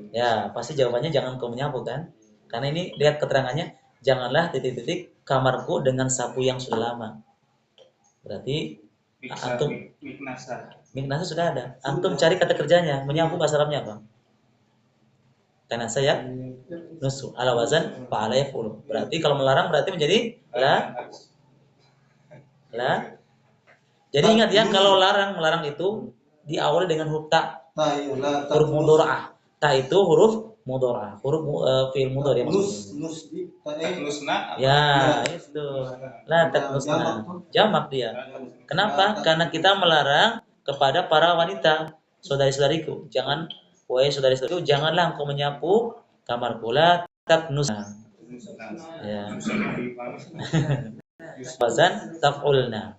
Ya, pasti jawabannya jangan kau menyapu kan? Karena ini lihat keterangannya, janganlah titik-titik kamarku dengan sapu yang sudah lama. Berarti antum miknasa sudah ada. Antum cari kata kerjanya, menyapu bahasa Arabnya apa? Karena saya nusu ala wazan fa'ala yaf'ulu. Berarti kalau melarang berarti menjadi la. Jadi ingat ya, kalau melarang itu diawali dengan huruf ta. Huruf mudhari'ah. Ta itu huruf mudhari'ah, huruf fi'il mudhari' maksudnya. Ya, itu. La taknusna. Jamak dia. Kenapa? Karena kita melarang kepada para wanita, saudari-saudariku, wahai saudari-saudariku, janganlah engkau menyapu kamarku. La taknusna. Ya. Wazan taf'ulna.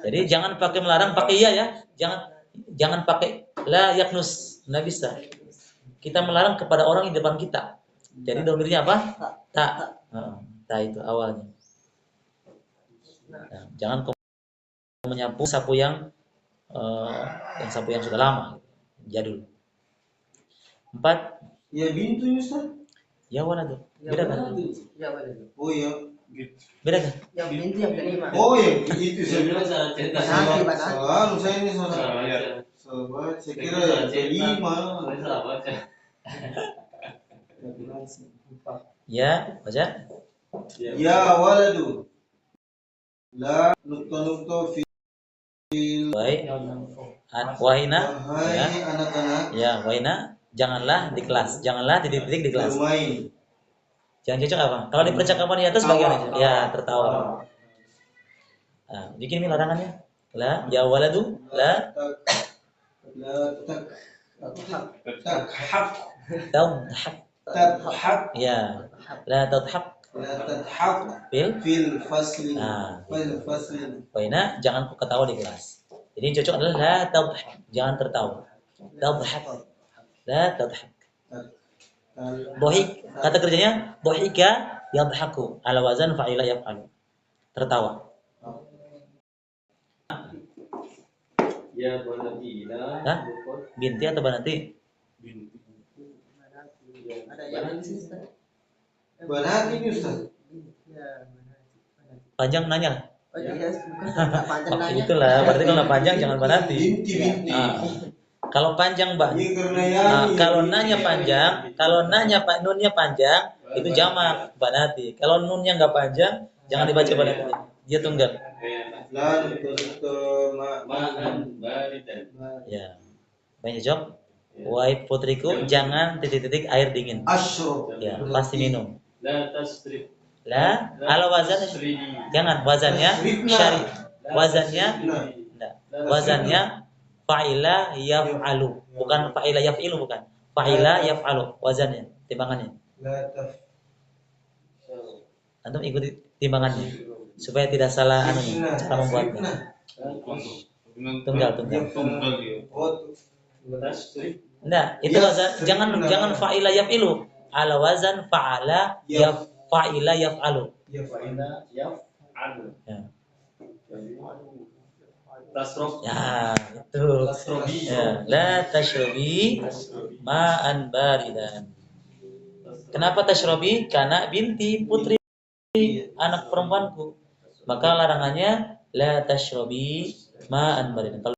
Jadi jangan pakai melarang, pakai ya. Jangan pakai la yaknus, nggak bisa. Kita melarang kepada orang di depan kita. Jadi domirnya apa? Ta. Ta itu awalnya. Nah, jangan kau menyapu sapu yang sudah lama, jadul. 4. Ya bintu Ustaz. Ya waladu. Beda kan? Oh ya. Beda kan? Yang bintu yang kelima. Oh ya, itu saya bilang. Salah cerita. Salah, saya ini salah. Saya kira yang kelima. Salah baca. Ya, baca. Ya waladu. La nukta fil. Baik. Wahina. Wahai Ya. anak-anak. Ya, wahina. Janganlah di kelas. Janganlah titik-titik di kelas. Bermain. Jangan cocok apa? Kalau di percakapan di atas bagaimana? Ya, tertawa. Nah, bikin ini larangannya. La, ya waladu, la Takhak. tadhak. Takhak. Ya, la tadhak. La tadhak fil fasli. Fil fasli. Baina, jangan ketawa di kelas. Jadi yang cocok adalah la tadhak, jangan tertawa. Tadhak. La tadhak. Dhahik, kata kerjanya dhahika yadhaku ala wazan fa'ila yaf'alu. Tertawa. Ya banati la. Hah? Binti atau banati? Banati ini Ustaz. Panjang nanya. Oh iya, bukan panjang Oh, nanya. itulah, berarti kalau panjang jangan banati. Binti. Kalau panjang, Mbak. Ini karena ya. Kalau nanya Pak nunnya panjang, itu jamak banati. Kalau nunnya nggak panjang, jangan dibaca banati. Dia tunggal. La Ma'an baridan. Ya. Banyak jawab. Wahai putriku, jangan titik-titik air dingin. Ashrab. Ya, pasti minum. La tasrif. La, ala wazan Tasridi. jangan wazannya syari. Wazannya Nah, enggak. Wazannya fa'ila yaf'alu. Bukan fa'ila yaf'ilu bukan. Fa'ila yaf'alu wazannya, timbangannya. la taf. Antum ikuti timbangannya supaya tidak salah anunya, cara membuatnya. Tunggal. Tasrif. Enggak, itu wazan jangan fa'ila yaf'ilu. Ala wazan fa'ala fa'ila yaf'alu. Ya Fa'ila yaf'alu. Ya. Tasrof. Ya, itu. Tasrobi. Ya, la tashrabi ma'an baridan. Kenapa tashrabi? Karena binti putri anak perempuanku. Maka larangannya la tashrabi ma'an baridan. Kalau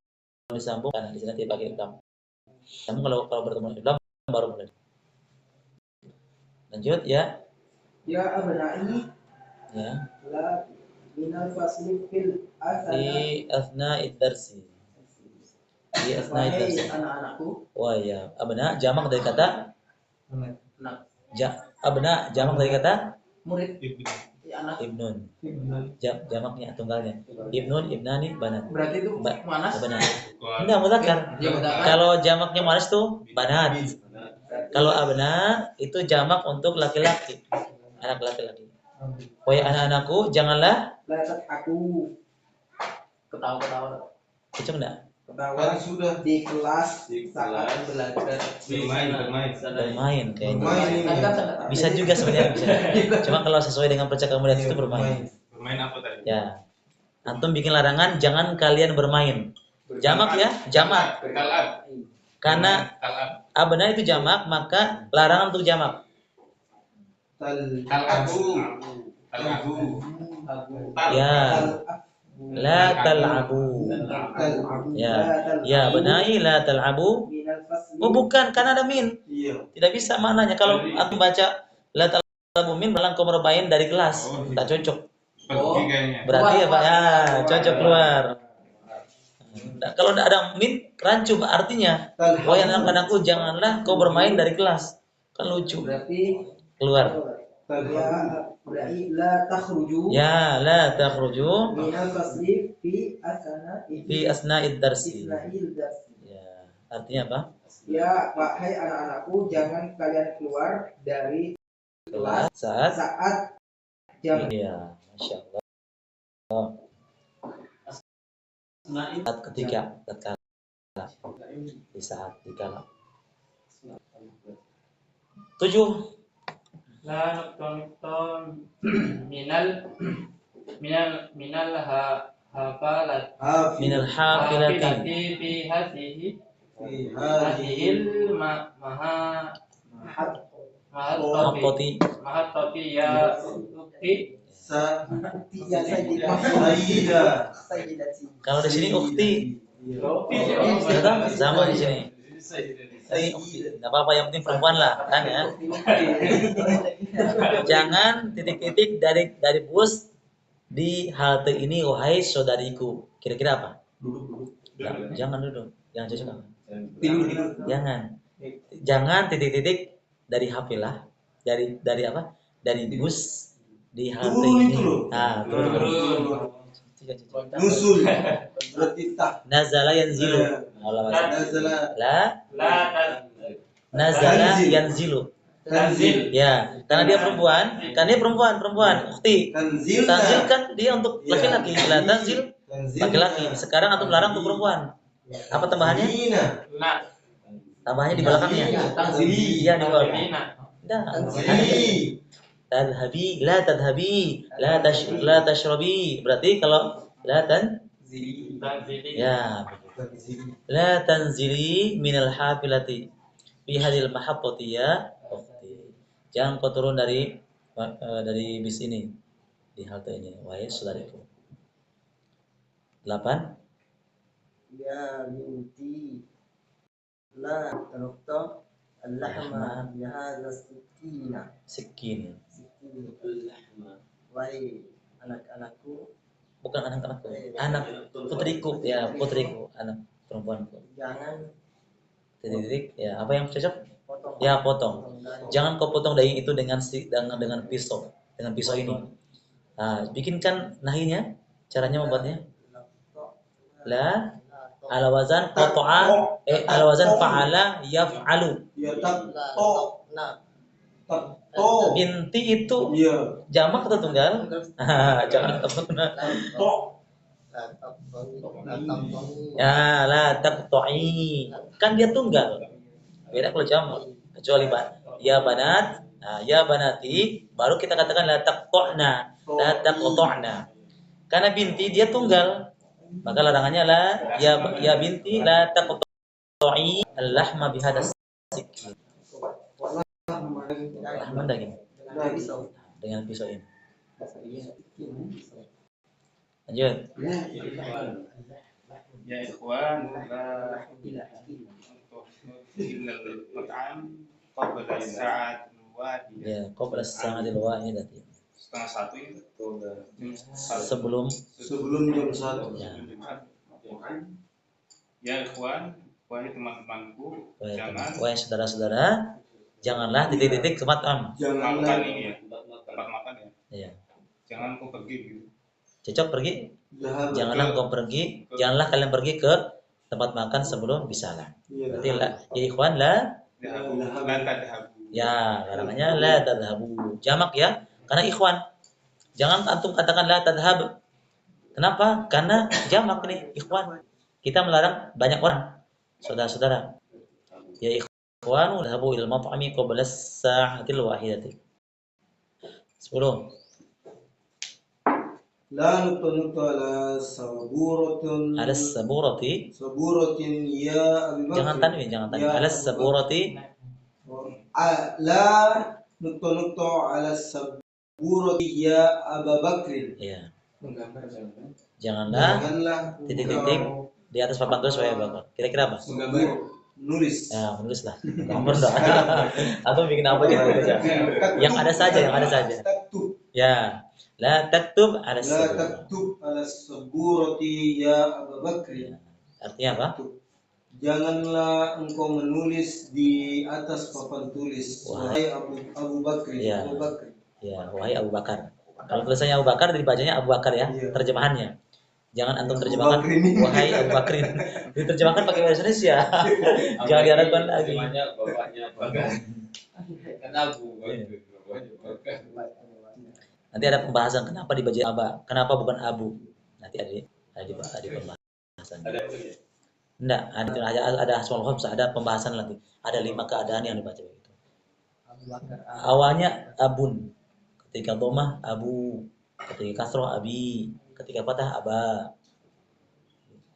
disambung karena di sini tidak pakai idgham. Kamu kalau bertemu idgham baru boleh. Lanjut ya. Ya abna'i Ya. la minal fasli fil Fi asna'id darsi. Fi asna'id Wahai darsi. anak-anakku. Wah ya, abna jamak dari kata Nah, abna jamak dari kata murid anak ibnun. Jamaknya tunggalnya. Ibnun, ibnani, banat. berarti itu manas. Banat. Enggak mudzakkar. Ya, mudzakkar. Kalau jamaknya muannas tuh banat. Kalau abna itu jamak untuk laki-laki. Anak laki-laki. Wahai anak-anakku, janganlah La aku ketawa-ketawa. kenceng enggak? Ketawa Kan sudah di kelas Di saat kelas. belajar. Bermain kayaknya. bermain. Kan kan sangat Bisa juga sebenarnya bisa. Cuma kalau sesuai dengan percakapan muda itu bermain. Bermain apa tadi? Ya. Antum bikin larangan jangan kalian bermain. Jamak ya, jamak. Kalab. Karena Kalab. abna itu jamak, maka larangan untuk jamak. Kalabu. Kalabu. Ya. La tal'abu. Ya. Ya, benai la tal'abu. Oh bukan, karena ada min. Iya. Tidak bisa maknanya. Kalau aku baca la tal'abu min, malah kau bermain dari kelas. Tak cocok. Pergi kayaknya. Berarti ya Pak, ya cocok keluar. Nah, kalau tidak ada min, rancu artinya. Wahai anak-anakku, janganlah kau bermain dari kelas. Kan lucu. Berarti Keluar. ya berarti la takhruju Ya, la takhruju minal fasli fi asana fi asna'id darsi. isna'il darsi. Ya, artinya apa? Ya, wahai anak-anakku, jangan kalian keluar dari kelas Saat saat jam. iya, Masya Allah. Saat ketika, tatkala. Di saat, dikala. 7. La nukton minal hafalat Minal hafilati fi hadhihi Fi hadhil maha Mahattati. mahattati ya ukti Sayyidah. Kalau di sini ukti, sama di sini. Ini ukti. Enggak apa-apa, yang penting perempuan lah, kan ya. Jangan titik-titik dari bus di halte ini, wahai saudariku. Kira-kira apa? Nah, jangan duduk. Yang cocok apa? Jangan titik-titik dari hafilah, dari apa? Dari bus di halte Turun ini. itu loh. Nah, turun. Nusul. Berarti tak. Nazala yanzilu. Nazala. La la nazala yanzilu. Tanzil. Ya, karena dia perempuan, ukhti. Tanzil. Tanzil kan dia untuk Ya. laki-laki, la tanzil laki-laki. Sekarang antum larang untuk perempuan. Apa tambahannya? Tanzilina. Na. Tambahannya di belakangnya. Tanzili. Iya di bawah. Tanzilina. Dah. Tanzili. Tadhabi, la tashrabi. Berarti kalau la Tanzili. Tanzili. ya, Tanzili. la tanzili minal hafilati fi hadil mahabbati ya ukhti. Jangan kau turun dari bis ini di halte ini, wahai saudariku. 8. Ya binti la tanukta al-lahma bihadha sikina. Sikin. Wahai anak-anakku, Bukan anak-anakku, anak putriku, ya putriku, anak perempuanku. jangan Titik, ya apa yang cocok? potong. Ya potong. Daging. Jangan kau potong daging itu dengan pisau, dengan pisau ini. Nah, bikinkan nahinya, caranya membuatnya. La ala wazan qata'a ala wazan fa'ala yaf'alu. Ya tak La to. nah Tak to. Binti itu Iya. jamak atau tunggal? Jangan To. ya la taqta'i. Kan dia tunggal. Beda kalau jamak. Kecuali ya banat, nah ya banati baru kita katakan la taqta'na, la taqta'na. Karena binti dia tunggal. Maka larangannya la ya binti la taqta'i al-lahma bihadas sikkin. Lahman daging dengan pisau ini. Lanjut. Ya ikhwan, la illa al-mat'am qabla as-sa'at al-wahidah. Ya, qabla as-sa'atil wahidati. Setengah satu ini. Sebelum Sebelum jam 1. ya, Ya ikhwan, wahai teman-temanku, jangan wahai saudara-saudara, janganlah titik-titik ke matam. makan Janganlah ini ya, tempat makan ya. Ya. Jangan kau pergi gitu. Cocok pergi? Zahabaka. Janganlah kau pergi, janganlah kalian pergi ke tempat makan sebelum bisalah. Iya, Berarti la, ya ikhwan la, La tadhabu. ya larangannya la tadhabu. Jamak ya, karena ikhwan. Jangan antum katakan la tadhab. Kenapa? Karena jamak nih ikhwan. Kita melarang banyak orang, saudara-saudara. Ya ikhwan, dhahabu ilal mat'ami qabla as-sa'atil wahidati. 10. La nukta ala saburatun. Ada saburati. Saburatin ya Abi Bakr. Jangan tanwin, jangan tanwin. Ya Ada Abu saburati. La nukta ala saburati ya Abu Bakr. Iya. Menggambar jangan. Janganlah Janganlah titik-titik di atas papan tulis wahai bakar. Kira-kira apa? menggambar nulis. Ya, menulislah. Gambar dong. Atau bikin apa gitu aja. Yang ada saja, yang ada saja. Taktub. Ya. La taktub ala La sabur. taktub ala saburati ya Abu Bakr. Artinya apa? Janganlah engkau menulis di atas papan tulis. Wahai Abu Bakr. Iya. Abu Bakr. Ya, wahai Abu Bakar. Kalau tulisannya Abu Bakar dibacanya Abu Bakar ya, Iya. terjemahannya. Jangan antum Abu terjemahkan Bakrin. wahai Abu Bakrin. Diterjemahkan pakai bahasa Indonesia. Jangan diharapkan lagi. Bapaknya Bagas. Kan Abu. Nanti ada pembahasan kenapa dibaca Aba, kenapa bukan Abu. Nanti ada pembahasan. Enggak, ada asmaul khamsah, ada pembahasan nanti. Ada 5 keadaan yang dibaca begitu. Awalnya abun. Ketika dhammah abu, ketika kasroh abi, ketika fathah aba.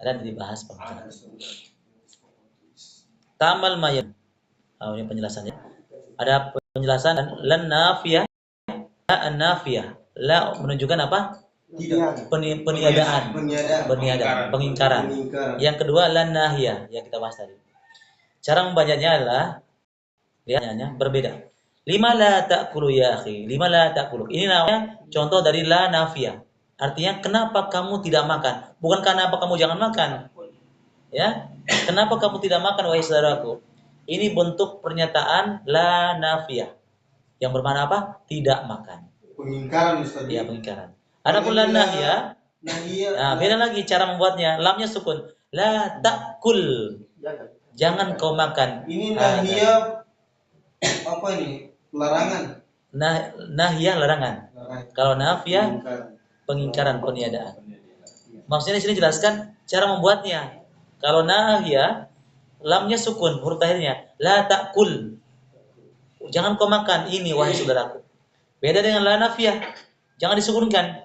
Ada dibahas pembahasan. Tamal mayan. Ini penjelasannya. Ada penjelasan lan nafiyah, la an-nafiyah. La menunjukkan apa? Tidak. Peniadaan, pengingkaran. Yang kedua lan nahiyah yang kita bahas tadi. Cara membacanya adalah lihatnya berbeda. Lima la ta'kulu ya akhi, lima la ta'kulu. Ini namanya contoh dari la nafiyah. Artinya kenapa kamu tidak makan? Bukan kenapa kamu jangan makan. Ya, kenapa kamu tidak makan wahai saudaraku? Ini bentuk pernyataan la nafiyah. Yang bermakna apa? Tidak makan. Pengingkaran Ustaz. Ya, pengingkaran. Adapun la nahiyah, nah, beda lagi cara membuatnya. Lamnya sukun. La ta'kul. Jangan kau makan. Ini nahiyah apa ini? larangan. Nahiyah larangan. Kalau nafiyah pengingkaran, peniadaan. Maksudnya di sini jelaskan cara membuatnya. Kalau nahiyah, lamnya sukun, huruf akhirnya la ta'kul. Jangan kau makan ini wahai saudaraku. Beda dengan la nafiyah. Jangan disukunkan.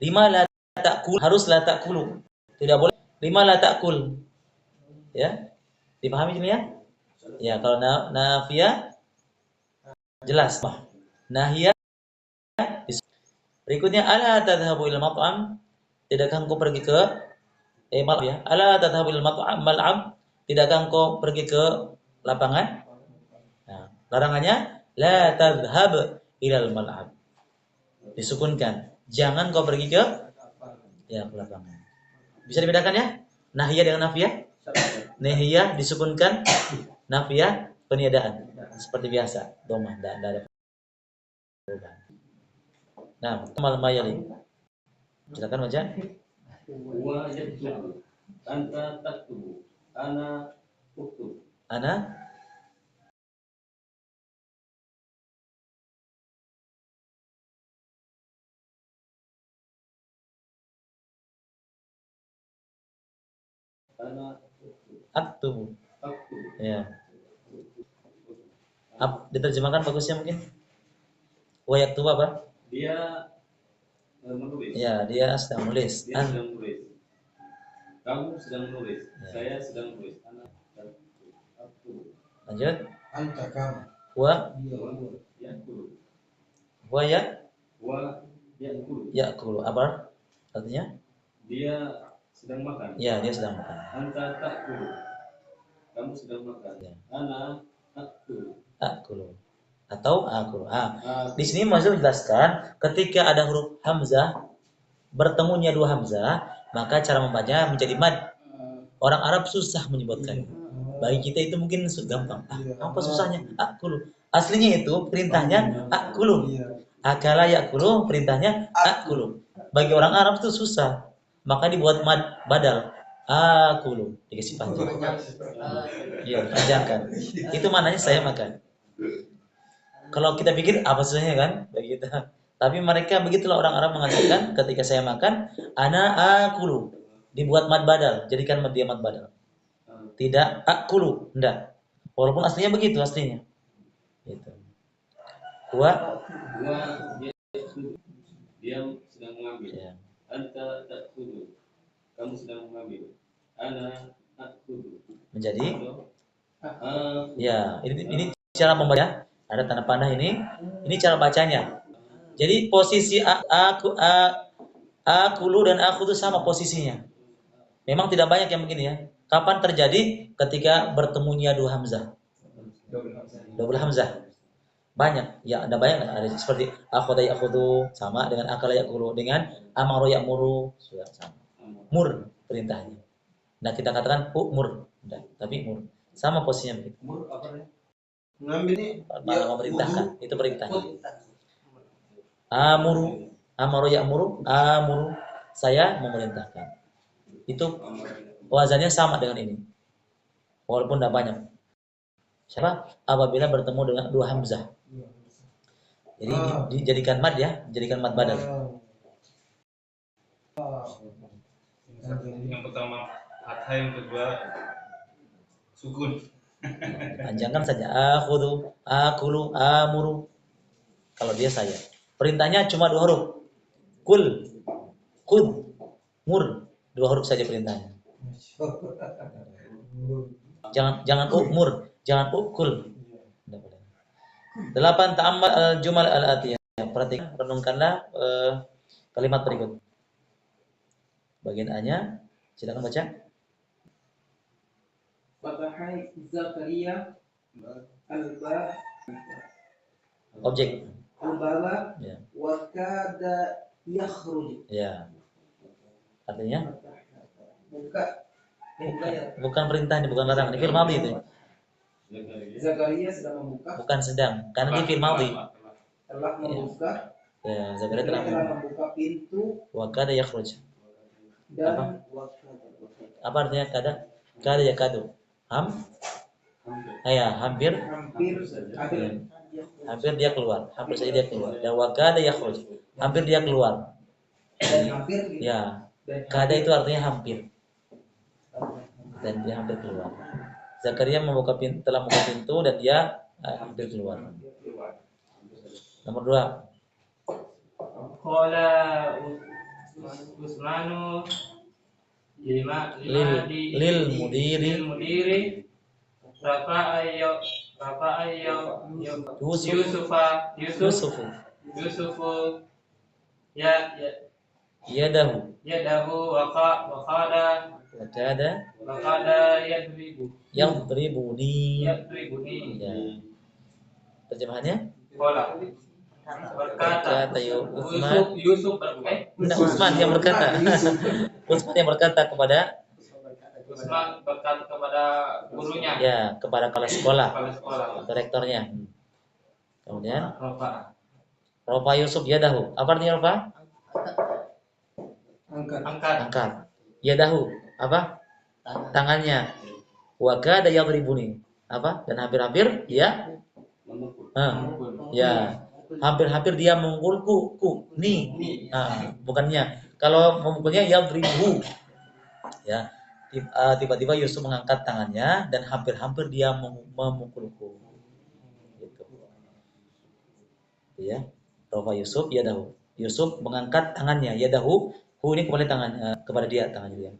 Lima la ta'kul, harus la ta'kulu. Tidak boleh lima la ta'kul. Ya. Dipahami ini ya? Ya, kalau nafiyah jelas. Nahiyah. Berikutnya ala tadhhabu ila mat'am, tidakkah engkau pergi ke maaf ya. Ala tadhhabu ila mal'am, tidakkah engkau pergi ke lapangan? Nah, larangannya la tadhhab ila mal'am. Disukunkan. Jangan kau pergi ke lapangan. Bisa dibedakan ya? Nahiyah dengan nafiyah? Nahiyah disukunkan, nafiyah peniadaan. Seperti biasa, domah, tidak ada perubahan. Nah, kamal mayali. Silakan baca. Wa yaktubu. Anta taktubu. Ana uktub. Ana aktubu. Ya. Diterjemahkan bagusnya mungkin. Wa yaktubu apa? Dia menulis. Ya, dia sedang menulis. Dia sedang menulis. Kamu sedang menulis. Ya. Saya sedang menulis. Anak aktubu. Lanjut. Anta kamu. Wa Yakulu. wa ya Wa yakulu. yakulu. Apa artinya? Dia sedang makan. Ya, dia sedang makan. Anta takulu. Kamu sedang makan. Ya. Ana akulu. Akulu. Atau akulu. Di sini Mazhab menjelaskan ketika ada huruf hamzah bertemunya dua hamzah, maka cara membacanya menjadi mad. Orang Arab susah menyebutkannya. Bagi kita itu mungkin gampang. Apa susahnya? Akulu. Aslinya itu perintahnya akulu. Akala yakulu, perintahnya akulu. Bagi orang Arab itu susah. Maka dibuat mad badal. Akulu. Dikasih panjang. Iya, panjangkan. Itu mananya saya makan. Kalau kita pikir apa susahnya kan bagi kita. Tapi mereka begitulah orang Arab mengatakan ketika saya makan ana akulu. Dibuat mad badal, jadikan dia mad badal. Tidak akulu, enggak. Walaupun aslinya begitu aslinya. Gitu. Dia sedang mengambil. Ya. Anta takudu. Kamu sedang mengambil. Ana akudu. Menjadi ya, ini cara membaca. Ada tanda panah ini. Ini cara bacanya. Jadi posisi akulu dan aku itu sama posisinya. Memang tidak banyak yang begini ya. Kapan terjadi? Ketika bertemunya dua hamzah. Double hamzah. Banyak. Ya, ada banyak. Ada seperti akhudha yakhudu sama dengan akala yakulu, dengan amaru yakmuru sudah sama. Mur perintahnya. Nah, kita katakan mur, tapi mur. Sama posisinya begitu. Mur apa ya? Mengambil ini memerintahkan, itu perintahnya. Amaru yakmuru, amuru, saya memerintahkan. Itu wazannya sama dengan ini. Walaupun tidak banyak. Siapa? Apabila bertemu dengan dua hamzah. Jadi dijadikan mad ya, jadikan mad badal. Yang pertama fathah, yang kedua sukun. Panjangkan saja. Akhudhu, akulu, amuru. Kalau dia saya. Perintahnya cuma dua huruf. Kul, khud, mur. Dua huruf saja perintahnya. Jangan mur, jangan ukul. 8 ta'ammal al-jumal al-atiyah. Perhatikan, renungkanlah kalimat berikut. Bagian A-nya, silakan baca. Fatahai Zakaria al-ba Objek. al-baba Ya. wa kada yakhruj. Ya. Artinya Buka ya. bukan perintah ini, bukan larangan. Ini fi'il madhi itu. Zakaria sedang membuka, Bukan sedang, karena ini fi'il madhi. telah membuka, Ya, Zakaria telah membuka pintu wa kada yakhruj. dan Apa artinya kada? Kada yakadu. Ya, hampir. hampir ada hampir dia keluar, hampir saja dia keluar. Dan wakada yakhruj, hampir dia keluar. Dan hampir gitu. Ya, kada itu artinya hampir. Dan dia hampir keluar. Zakaria telah membuka pintu dan dia hampir keluar. Nomor 2. Qala Usmanu lil mudiri Rafa'a Yusufu yadahu waqada yadribuni. Ya. Terjemahannya? Qala berkata Yusuf Nah, Utsman yang berkata. Utsman yang berkata kepada gurunya, ya, kepada kepala sekolah kepala atau rektornya. Kemudian Rafa Rafa Yusuf yadahu. Apa artinya Rafa? Angkat. Yadahu. Apa? Tangannya. Wa kada yadribuni. Apa? Dan hampir-hampir dia ya, hampir-hampir dia memukulku. Nih. Bukannya. Kalau memukulnya yadribu. Ya. Tiba-tiba Yusuf mengangkat tangannya dan hampir-hampir dia memukulku. Gitu. Ya. Rafa Yusuf yadahu. Yusuf mengangkat tangannya, yadahu. Hu ini kembali tangan kepada dia, tangannya dia.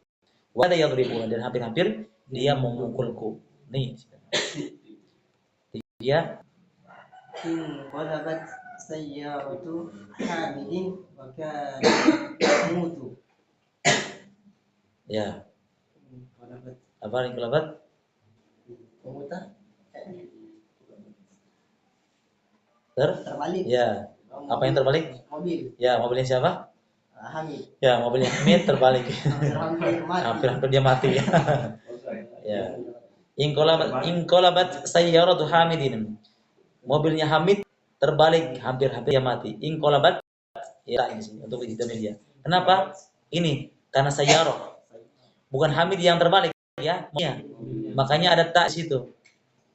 Wa ada yadribuna, dan hampir-hampir dia memukulku. Nih. Dia Qalabat sayyaratu Hamidin wa kana yamutu. ya. Qalabat Apa yang kelabat? yamuta Terbalik. Ya. Apa yang terbalik? Mobil. Ya, mobilnya siapa? Hamid. Ya, mobilnya Hamid terbalik. Hampir mati. Hampir dia mati. Ya. Inqalabat sayyaratu Hamidin. Mobilnya Hamid terbalik, hampir-hampir dia mati. Inqalabat ya ini sini untuk hidupnya dia. Kenapa? Ini karena sayyarah. Bukan Hamid yang terbalik ya. Makanya ada tak di situ.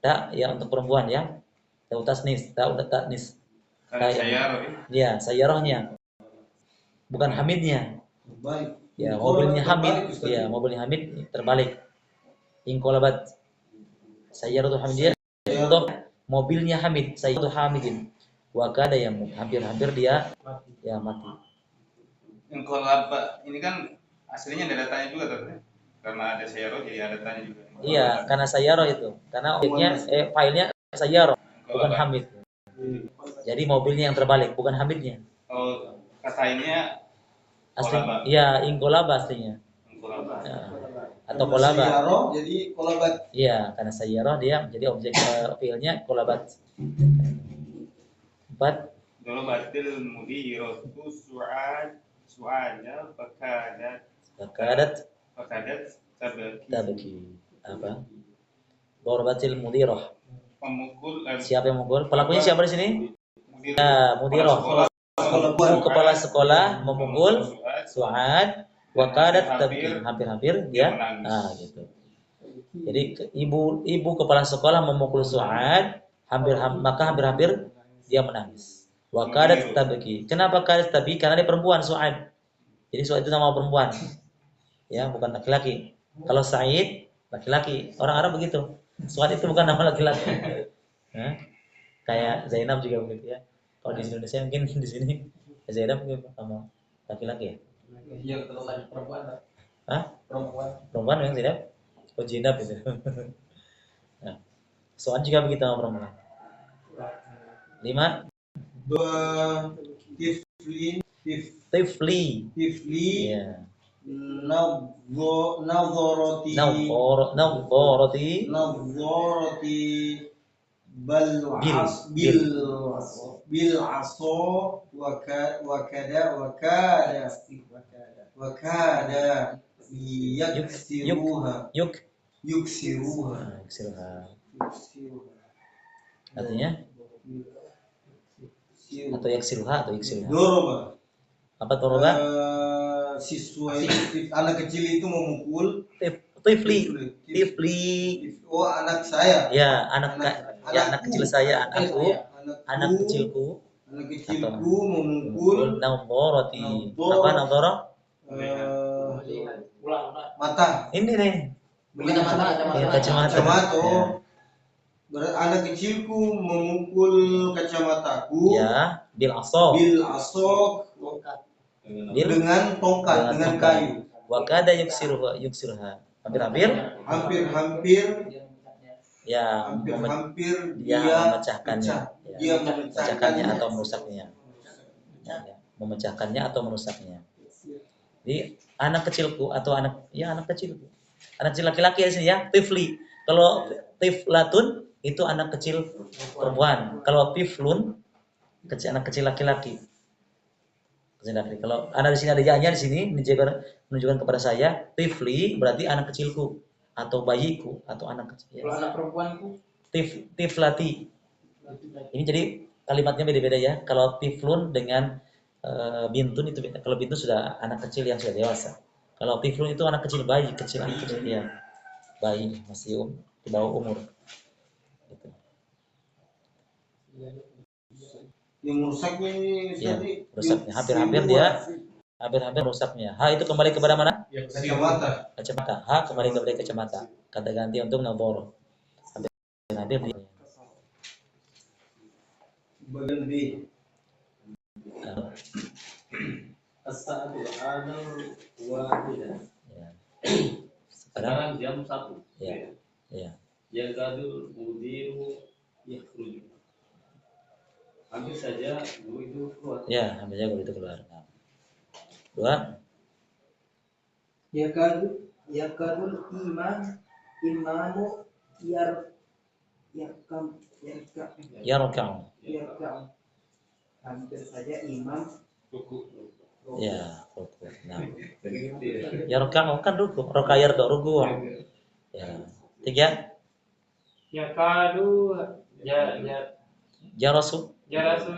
Tak ya untuk perempuan ya. Tahu tasnis, tahu tasnis. Ya, sayyarahnya. Bukan Hamidnya. Ya, mobilnya Hamid. Ya, mobilnya Hamid terbalik. Inqalabat sayyaratu Hamidiyah untuk mobilnya Hamid, sayyaratu Hamidin. Wa kada yang hampir-hampir dia ya mati. Inqalab ini kan aslinya ada tanya juga tuh. Karena ada sayyarah jadi ada tanya juga. Iya, karena sayyarah itu. Karena objeknya filenya sayyarah, bukan Hamid. Jadi mobilnya yang terbalik, bukan Hamidnya. Oh, katainnya Asli, kolaba. iya, inqalaba aslinya. Inqalaba. Ya. Atau kolaba. Sayyarah jadi kolabat. Iya, karena sayyarah dia menjadi objek fiilnya kolabat. 4. Dorobatil mudiratu su'ada Fakadat tabaki. tabaki. Apa? Dorobatil mudirah. Pemukul Siapa yang memukul? Pelakunya siapa di sini? mudir. Ya, mudirah. Kepala sekolah memukul Su'ad wa qadat tabki. Hampir-hampir dia gitu. Jadi ibu kepala sekolah memukul Su'ad, maka hampir-hampir dia menangis. Wa qadat tabki. Kenapa qadat tabki? Karena dia perempuan Su'ad. Jadi Su'ad itu nama perempuan. Ya, bukan laki-laki. Kalau Sa'id laki-laki. Orang Arab begitu. Su'ad itu bukan nama laki-laki. Kayak Zainab juga begitu ya. Kalau di Indonesia mungkin di sini Zainab mungkin sama laki-laki ya. Iya, kalau perempuan. Hah? Perempuan yang Zainab? Oh, Zainab itu. Nah, Su'ad juga begitu sama perempuan. 5. Tifli. Ya. Nadharati bil aso wa kada yuksiruha. Artinya atau yaksiruha atau yaksiruha. Doroba. Apa doroba? Siswa anak kecil itu memukul Tifli. Oh, anak saya. Ya, anak kecil saya, anakku anak kecilku memukul nadharati. Nadhar. Apa nadhara? Mata. Ini nih. Ya, kacamata. Kacamata. Ya. Berarti anak kecilku memukul kacamataku Ya, bil asok. bil asok dengan tongkat, dengan kayu. Wa kada yuksiruha. Hampir-hampir Hampir-hampir ya hampir-hampir dia memecahkannya. pecah. Ya, Dia memecahkannya atau merusaknya. Ya, memecahkannya atau merusaknya. Jadi anak kecilku atau anak kecilku. Anak kecil laki-laki di sini ya, tifli. Kalau tiflatun itu anak kecil perempuan. Kalau tiflun anak kecil laki-laki. Kalau ada di sini ada ya-nya di sini menunjukkan kepada saya, tifli berarti anak kecilku atau bayiku atau anak kecil. Kalau anak perempuanku Tiflati. Ini jadi kalimatnya beda-beda ya. Kalau tiflun dengan bintun itu beda. Kalau bintun sudah anak kecil yang sudah dewasa. Kalau tiflun itu anak kecil bayi, anak kecil ya. Bayi masih di bawah umur. Gitu. Yang merusaknya ini Ya, tadi rusaknya hampir rusaknya. Ha itu kembali kepada mana? kacamata. Kacamata. Ha kembali kepada kacamata. Kata ganti untuk nadhar. Hampir dia. Bagian B. As-sa'atu adal wahidah. Ya. Sekarang jam 1. Ya. Ya. Yakadul mudiru yakhruju. Hampir saja guru itu keluar. Ya, hampir saja guru itu keluar. Nah. Dua. yakadul imamu yarkam hampir saja imam Ruku. Ya, ruku. Nah. Yarka'u kan ruku. Raka yarda ruku. Ya. Tiga. Yakadu Jarasu. jarasu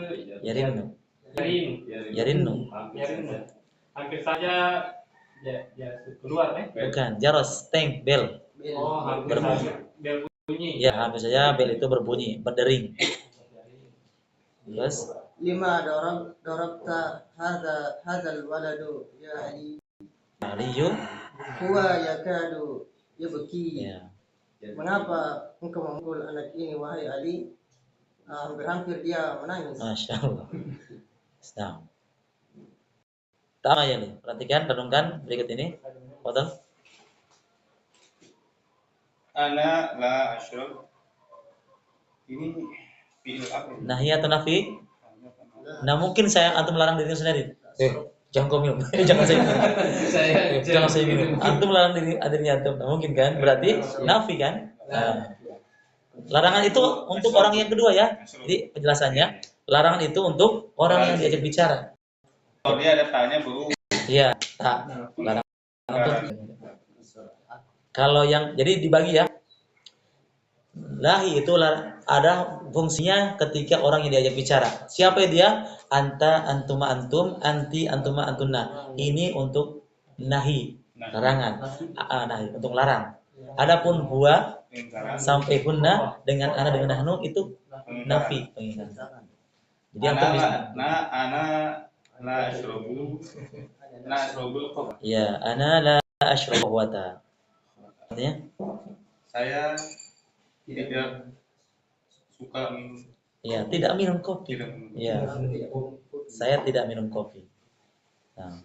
Yarinnu. yarinnu. Yarinnu. Hampir saja keluar Bukan. Jaras. Teng. Bel. Oh, hampir Berbunyi. saja bel bunyi. Ya, hampir saja bel itu berbunyi. Berdering. Terus. 5 darabta hadzal waladu ya Ali Aliyu. huwa yakadu yabki. Ya. Mengapa engkau memukul anak ini wahai Ali? Hampir-hampir dia menangis. Masya Allah. Nah. Tama ya nih. Perhatikan, renungkan berikut ini. Fadhal. Ana la ashrab. Ini fi'il apa? Nahi atau nafi? Nah, mungkin saya antum melarang diri sendiri. Jangan kau minum. Jangan saya minum. Jangan saya minum. Antum melarang dirinya antum. Nah, mungkin kan? Berarti nafi kan? Nah. Larangan itu untuk orang yang kedua ya. Jadi penjelasannya, larangan itu untuk orang yang diajak bicara. Kalau dia ada tanya baru Iya, tak. Larangan untuk kalau yang jadi dibagi ya. Lahi itu ada fungsinya ketika orang yang diajak bicara. Siapa dia? Anta, antuma, antum, anti, antuma, antunna. Ini untuk nahi, larangan. Nahi untuk larang. Adapun huwa sampai hunna dengan ana dengan nahnu itu nafi, pengingatan. Jadi antum bisa. ana la ashrabu la ashrabul qahm. Ya, ana la ashrabu wata. Artinya? Saya tidak suka minum. Ya, tidak minum kopi. Ya. Saya tidak minum kopi. Nah.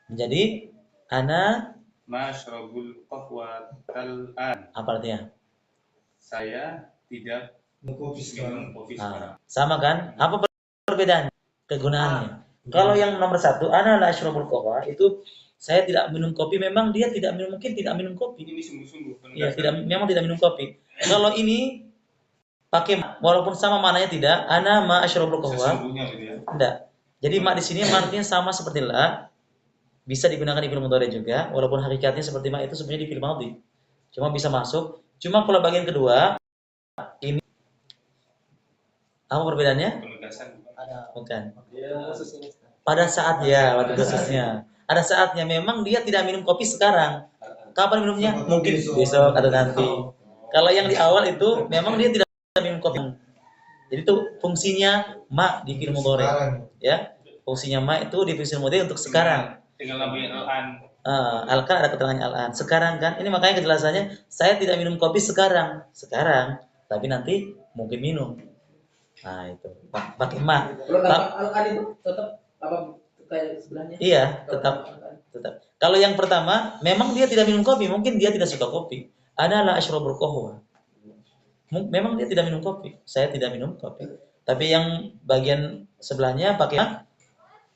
Menjadi ana Mashrabul qahwa tal'an. apa artinya? Saya tidak minum kopi sekarang. Sama kan? Apa perbedaannya? Kegunaannya. Kalau yang nomor 1, ana la ashrabul qahwa itu saya tidak minum kopi. Memang dia mungkin tidak minum kopi. Ini sungguh-sungguh. Ya, memang tidak minum kopi. Kalau ini pakai walaupun sama maknanya tidak, ana ma asyrabul qahwa. Sesungguhnya gitu ya. Tidak. Jadi mak di sini artinya sama seperti la. Bisa digunakan di fi'il mudhari juga, walaupun hakikatnya seperti ma itu sebenarnya di fi'il madhi. Cuma bisa masuk. Cuma kalau bagian kedua ini apa perbedaannya? Penegasan. Bukan. Khusus ini. Pada saat ya, waktu khususnya. Ada saatnya memang dia tidak minum kopi sekarang. Kapan minumnya? Mungkin besok atau nanti. Kalau yang di awal itu memang dia tidak minum kopi. Jadi itu fungsinya ma di fi'il mudhari. Ya. Fungsinya ma itu di fi'il mudhari untuk sekarang. Tinggal nambahin al-an. Al-kan ada keterangannya al-an. Sekarang kan. Ini makanya kejelasannya saya tidak minum kopi sekarang. Sekarang. Tapi nanti mungkin minum. Nah, itu. Pakai ma. Kalau tanpa al-an itu tetap apa kayak sebelahnya? Iya, tetap. Kalau yang pertama, memang dia tidak minum kopi, mungkin dia tidak suka kopi. Adalah asyrabul qahwa. Memang dia tidak minum kopi. Saya tidak minum kopi. Tapi yang bagian sebelahnya pakai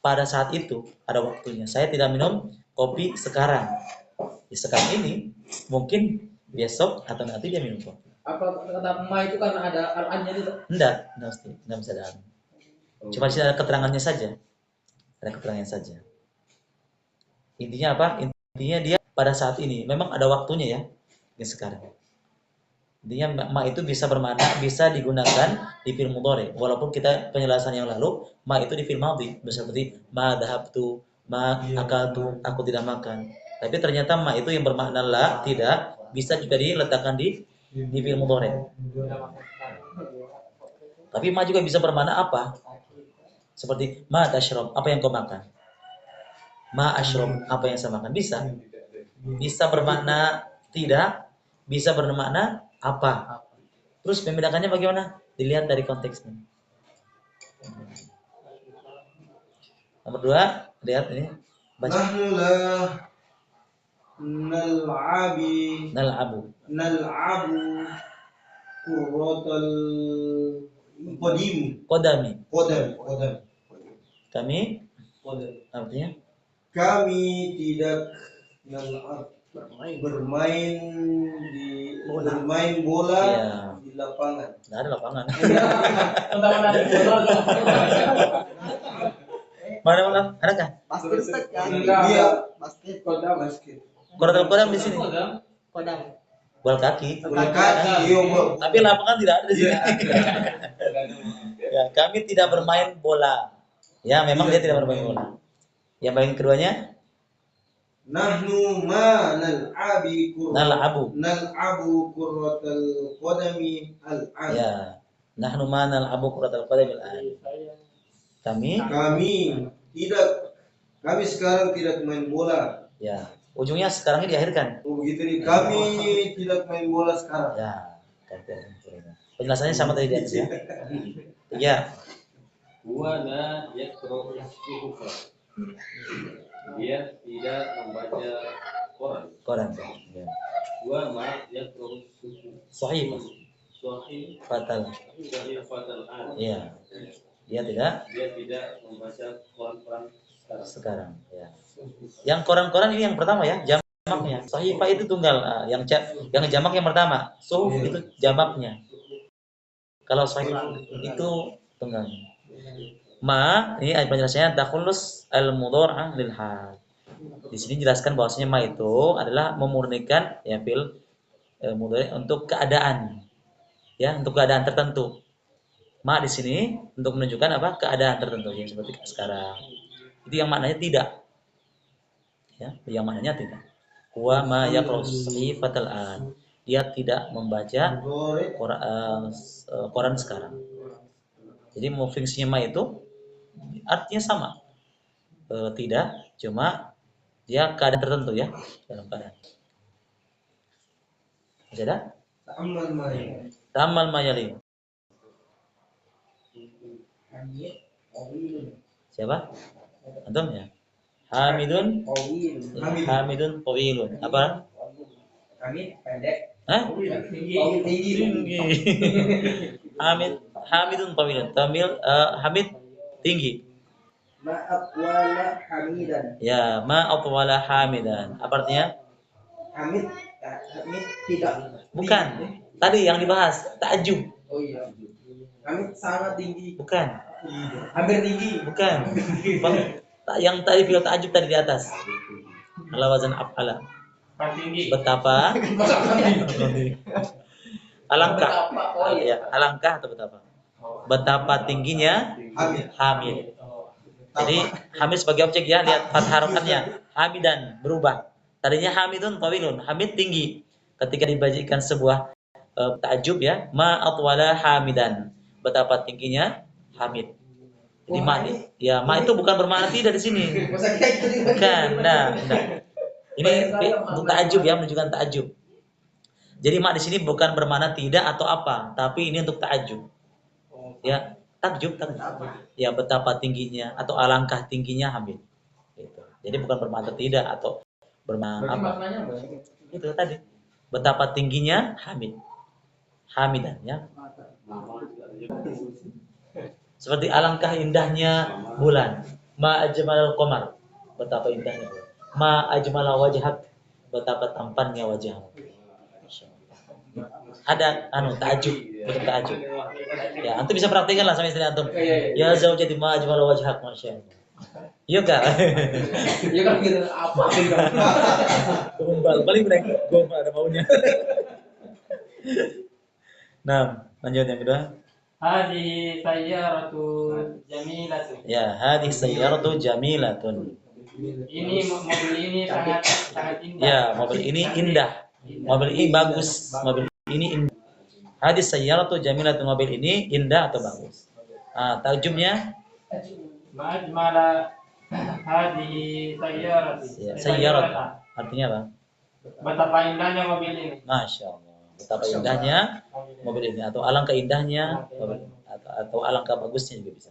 pada saat itu ada waktunya. Saya tidak minum kopi sekarang. Di sekarang ini mungkin besok atau nanti dia minum kopi. Apa kata ma itu karena ada al-annya itu? Enggak mesti, enggak bisa ada. Cuma di sini ada keterangannya saja. Ada keterangannya saja. Intinya apa? Intinya dia pada saat ini memang ada waktunya ya. Yang sekarang. Intinya ma itu bisa bermakna, bisa digunakan di fi'il mudhari. Walaupun kita penjelasan yang lalu ma itu di fi'il madhi, seperti ma dhahabtu, ma akaltu, aku tidak makan. Tapi ternyata ma itu yang bermakna la, tidak, bisa juga diletakkan di fi'il mudhari. Tapi ma juga bisa bermakna apa? Seperti ma tashrab, apa yang kau makan? Ma ashrab, apa yang saya makan? Bisa. Bisa bermakna tidak, bisa bermakna apa. Terus membedakannya bagaimana? Dilihat dari konteksnya. Nomor 2, lihat ini. Baca. Nahnu la nal'abu kurratal Qadami. qadam. Kami artinya Kami tidak bermain bola Iya. di lapangan. Nggak ada lapangan. Mana? Adakah? Basket Ustaz kan? Iya, Basket. basket. Kodam di sini. Kodam. Bola kaki. Bola kaki, iya, Bu. Tapi lapangan tidak ada di sini. Ya, kami tidak bermain bola. Ya, memang dia tidak bermain bola. Yang bagian keduanya Nahnu ma nal'abu kurratal qadami al-an. ya. Nahnu ma nal'abu kuratal qadam al-an. Kami sekarang tidak main bola. ya. Ujungnya sekarangnya diakhirkan. Oh begitu nih. Kami tidak main bola sekarang. Ya. Penjelasannya sama tadi di atas ya. Ya. Huwa la yaqra'u suhufa. Dia tidak membaca koran. Ya. Huwa ma yaqra'u suhufa. Sahih. Sahih Fatal. fatal an. Iya. Dia tidak membaca koran-koran sekarang. Ya. Yang koran-koran ini yang pertama ya, jamaknya. Sahifah itu tunggal. Yang jamak yang pertama. Suhuf itu jamaknya. Kalau sahih itu tunggalnya. Ma ini ada penjelasannya takhallus al-mudhari'ah lil hal. Di sini jelaskan bahwasanya ma itu adalah memurnikan ya fil mudhari' untuk keadaan. Ya, untuk keadaan tertentu. Ma di sini untuk menunjukkan apa? Keadaan tertentu ya seperti sekarang. Itu yang maknanya tidak. Ya, yang maknanya tidak. Huwa ma yaqra'u sahifatal an. Dia tidak membaca koran sekarang. Jadi fungsinya ma itu artinya sama. Tidak, cuma dia keadaan tertentu ya, dalam keadaan. Masih ada? Ta'ammal ma yali. Siapa? Antum ya? Hamidun tawilun. Apa? Hamid pendek. Hah? Tinggi. Hamidun tawilun. Hamid tinggi. Maaf wala hamidan. Ya, ma'atwala hamidan. Apa artinya? Hamid tidak. Bukan. Tadi yang dibahas ta'ajub. Oh iya. Hamid sangat tinggi. Bukan. Hampir tinggi. Bukan. Yang tadi fi'il ta'ajub tadi di atas. Ala wazan af'ala. Tinggi. Betapa alangkah. Oh iya. Ya, alangkah atau betapa? Betapa tingginya Hamid. Jadi Hamid sebagai objek ya, lihat fathah harokatnya. Hamidan berubah. Tadinya Hamidun tawilun, Hamid tinggi. Ketika dibajikan sebuah ta'ajub ya, ma atwala Hamidan. betapa tingginya hamid. Jadi ma itu bukan bermakna tidak di sini. Bukan, nah. Ini untuk takjub ya, menunjukkan takjub. Jadi ma di sini bukan bermakna tidak atau apa, tapi ini untuk takjub. Ya, takjub. Ya, betapa tingginya atau alangkah tingginya hamid. Gitu. Jadi bukan bermakna tidak atau bermakna apa. Itu tadi. Betapa tingginya hamid. Hamidan ya. Seperti alangkah indahnya bulan. Ma ajmalal qamar. Betapa indahnya bulan. Ma ajmala wajhak. Betapa tampannya wajahmu. Ada takjub, untuk takjub. Ya, antum bisa praktikkan lah sama istri antum. Ya zaujati ma ajmala wajhak, masyaallah. Iya kak. Ya kan gitu apa gitu. Gombal, paling mereka gombal ada maunya. Nah, lanjut yang kedua. Hadhihi sayyaratu jamilatun. Ya, hadhihi sayyaratu jamilatun. Ini mobil ini sangat indah. Ya, mobil ini indah. Mobil ini bagus. Mobil ini indah. Hadhihi sayyaratu jamilatun, mobil ini indah atau bagus. Tarjumnya Ma'ajmala hadhihi sayyaratu. ya, sayyarat. Artinya apa? Betapa indahnya mobil ini. Masya Allah. Betapa indahnya mobil ini atau alangkah indahnya mobil ini. Atau alangkah bagusnya juga bisa.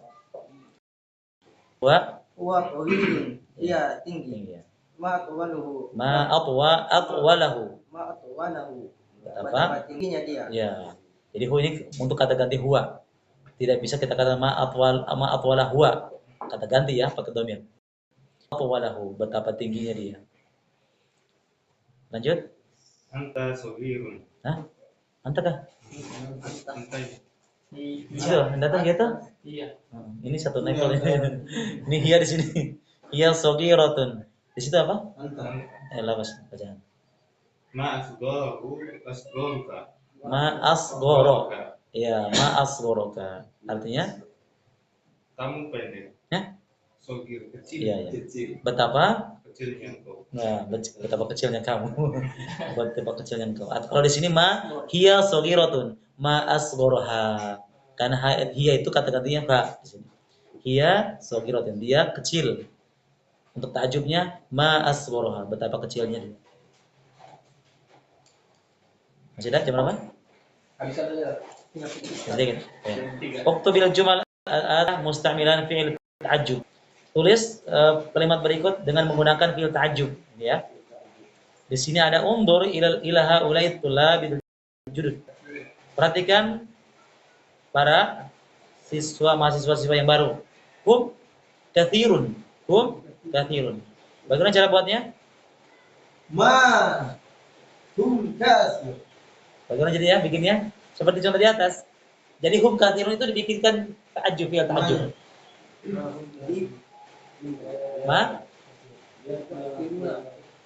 Wa tawilun. Iya, tinggi. Tinggi ya. Ma atwaluhu. Ma atwalahu. Ma atwalahu. Betapa Betapa tingginya dia. ya. Jadi hu ini untuk kata ganti huwa. Tidak bisa kita kata ma atwala huwa. Kata ganti ya pakai dhamir. Atwalahu, betapa tingginya dia. Lanjut. Anta sohirun. Hah? Anta kah? Anta. Iya, datang gitu? Iya. Ini satu level ini. Ini hiya di sini. Hiya saghiratun. Di situ apa? Lawas bacaan. Ma asgharu asgharuka. Ma asghara. Ya, ma asghara. Artinya? Kamu pendek. Ya? Sohir kecil. Iya, ya. Betapa? Kecilnya engkau. Nah, betapa kecilnya kamu. Betapa kecilnya engkau. Kalau di sini ma hiya saghiratun. Ma asgharaha. Karena hiya itu kata gantinya fa di sini. Hiya saghiratun, dia kecil. Untuk takjubnya ma asgharaha, betapa kecilnya dia. Masih ada jam berapa? Habis aja. Sedikit. Ya. Uktubil jumal mustamilan fi'il ta'ajjub. Tulis kalimat berikut dengan menggunakan fi'il ta'ajjub, ya. Di sini ada undur ilaha ulai tulabil judud. Perhatikan para mahasiswa yang baru. Hum kathirun. Bagaimana cara buatnya? Ma hum kasir. Bagaimana jadinya bikinnya? Seperti contoh di atas. Jadi hum kathirun itu dibikinkan ta'ajjub, fi'il ta'ajjub. Ma?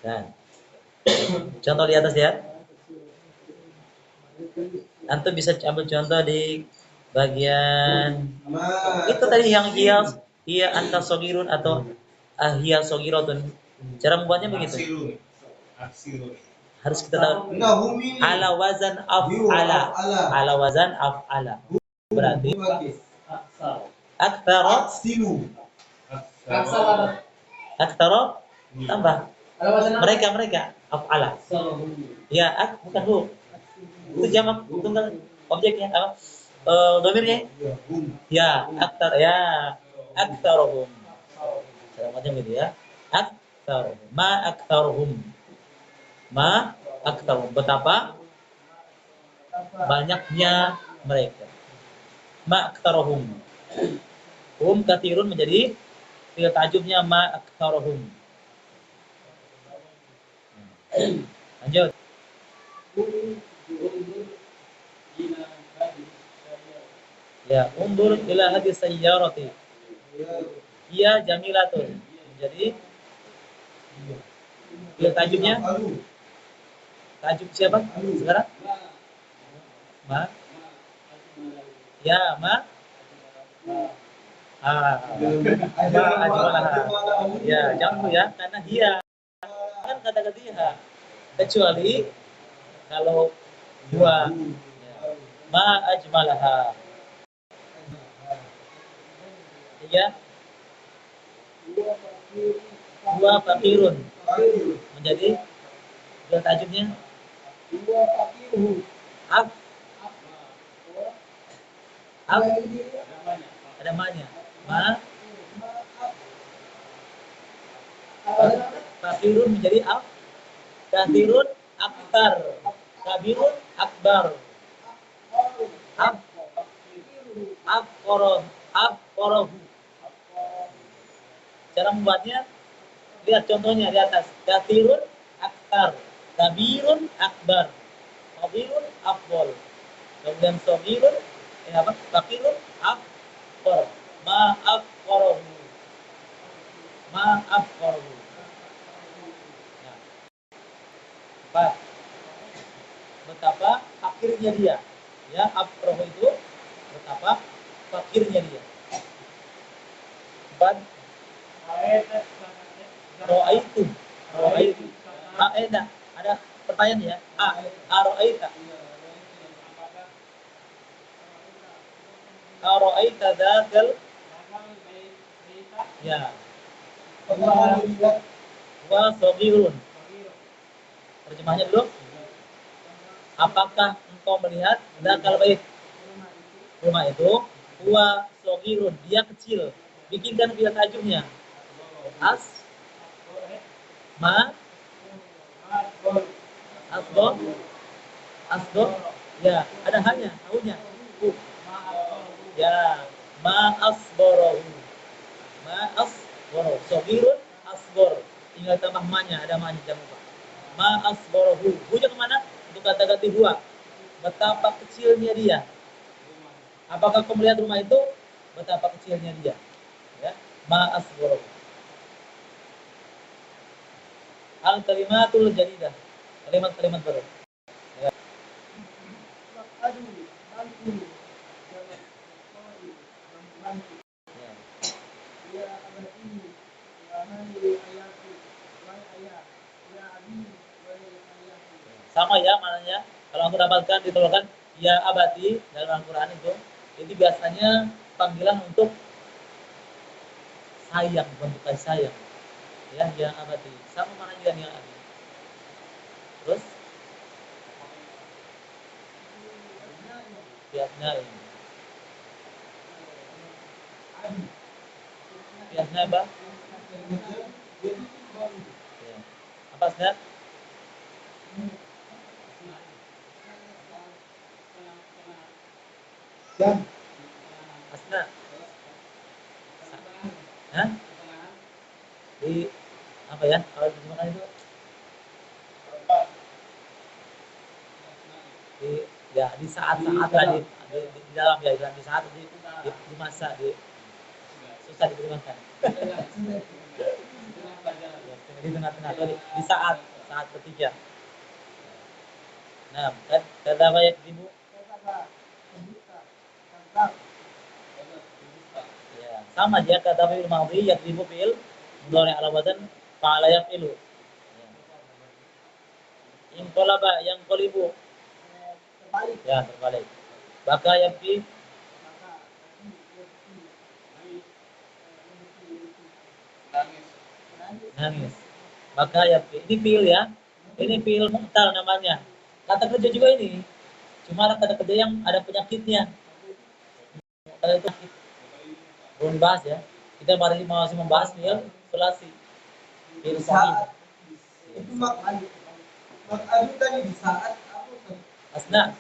Kan. Contoh di atas ya. Antum bisa ambil contoh di bagian itu tadi yang hiya anta sogirun atau hiya sogiratun. Cara membuatnya begitu. Aksirun. Harus kita tahu ala wazan af'ala. Ala wazan af'ala. Berarti aktsara aktsara tambah mereka af'ala. Ya, bukan hu. Itu jamak tunggal objeknya apa? Dhamirnya? Ya, aktsar ya. Aktsaruhum. Cara macam gitu ya. Aktsaruhum. Ma aktsaruhum. Betapa banyaknya mereka. Ma aktsaruhum. Hum katsirun menjadi fi'il ta'jubnya ma aktsaruhum. Lanjut. Ya, undur ila hadis sayyarati. Iya jamilatun. Jadi fi'il ta'jubnya ta'jub siapa sekarang? Ma. Ya, ma. Ma ajmalaha. Ya, jangan dulu ya, karena dia kan kata dia. Kecuali kalau dua ma ajmalaha. 3. Huwa fakirun. Menjadi dua tajuknya. Af. Af. Ada ma-nya. Ma. Fakirun menjadi af. Kathirun akbar. Kabirun akbar. Af. Afqarahu. Cara membuatnya, lihat contohnya di atas. Kathirun akbar. Kabirun akbar. Kabirun afdol. Kemudian sobirun, fakirun afqar. Ma'afqarahu. Ma'afqarahu. Nah, 4. Betapa fakirnya dia. Ya, afqarahu itu betapa fakirnya dia. 4. Ro'aitu. Ada pertanyaan ya. Ro'aita. Ro'aita dzakal. Ya. Wa sabirun. Terjemahnya dulu. Apakah engkau melihat dzakal bait? Rumah itu huwa sabirun, dia kecil. Bikinkan fi'il tajuknya. Asdo. Ya, ada hanya, tahunya. Ya, asborohu. Sobirun asbor. Tinggal tambah ma-nya, ada ma-nya jangan lupa. Asborohu. Hunya kemana? Untuk kata ganti huwa. Betapa kecilnya dia. Apakah kau melihat rumah itu? Betapa kecilnya dia. Ya, asborohu. Al-kalimatul jadidah. Kalimat-kalimat baru. Ya. Sama ya maknanya. Kalau aku dapatkan dituliskan ya abadi dalam Al-Quran itu biasanya panggilan untuk sayang, bentuk kasih sayang. Ya abadi. Sama mana juga ya abadi. Terus biasanya apa? Ya. Apa Snap? Asna. Hah? Di apa ya? Kalau diterjemahkan itu di saat-saat tadi di dalam ya di saat di masa susah diterjemahkan. Di tengah-tengah tadi di saat ketiga. Nah, kata apa yang ibu? Ya, sama aja kata fi'il madhi yakdibu fi'il mudhari' ala wazn fa'ala yaf'ilu. Inqalaba yang qalibu. Ya, terbalik. Baka yabki. Nangis. Baka yabki. Ini fi'il ya. Ini fi'il mu'tal namanya. Kata kerja juga ini. Cuma kata kerja yang ada penyakitnya. Kalau itu belum bahas ya. Kita masih membahas fi'il sulasi. Fi'il sahih. Itu mak'adu tadi di saat apa? Asna.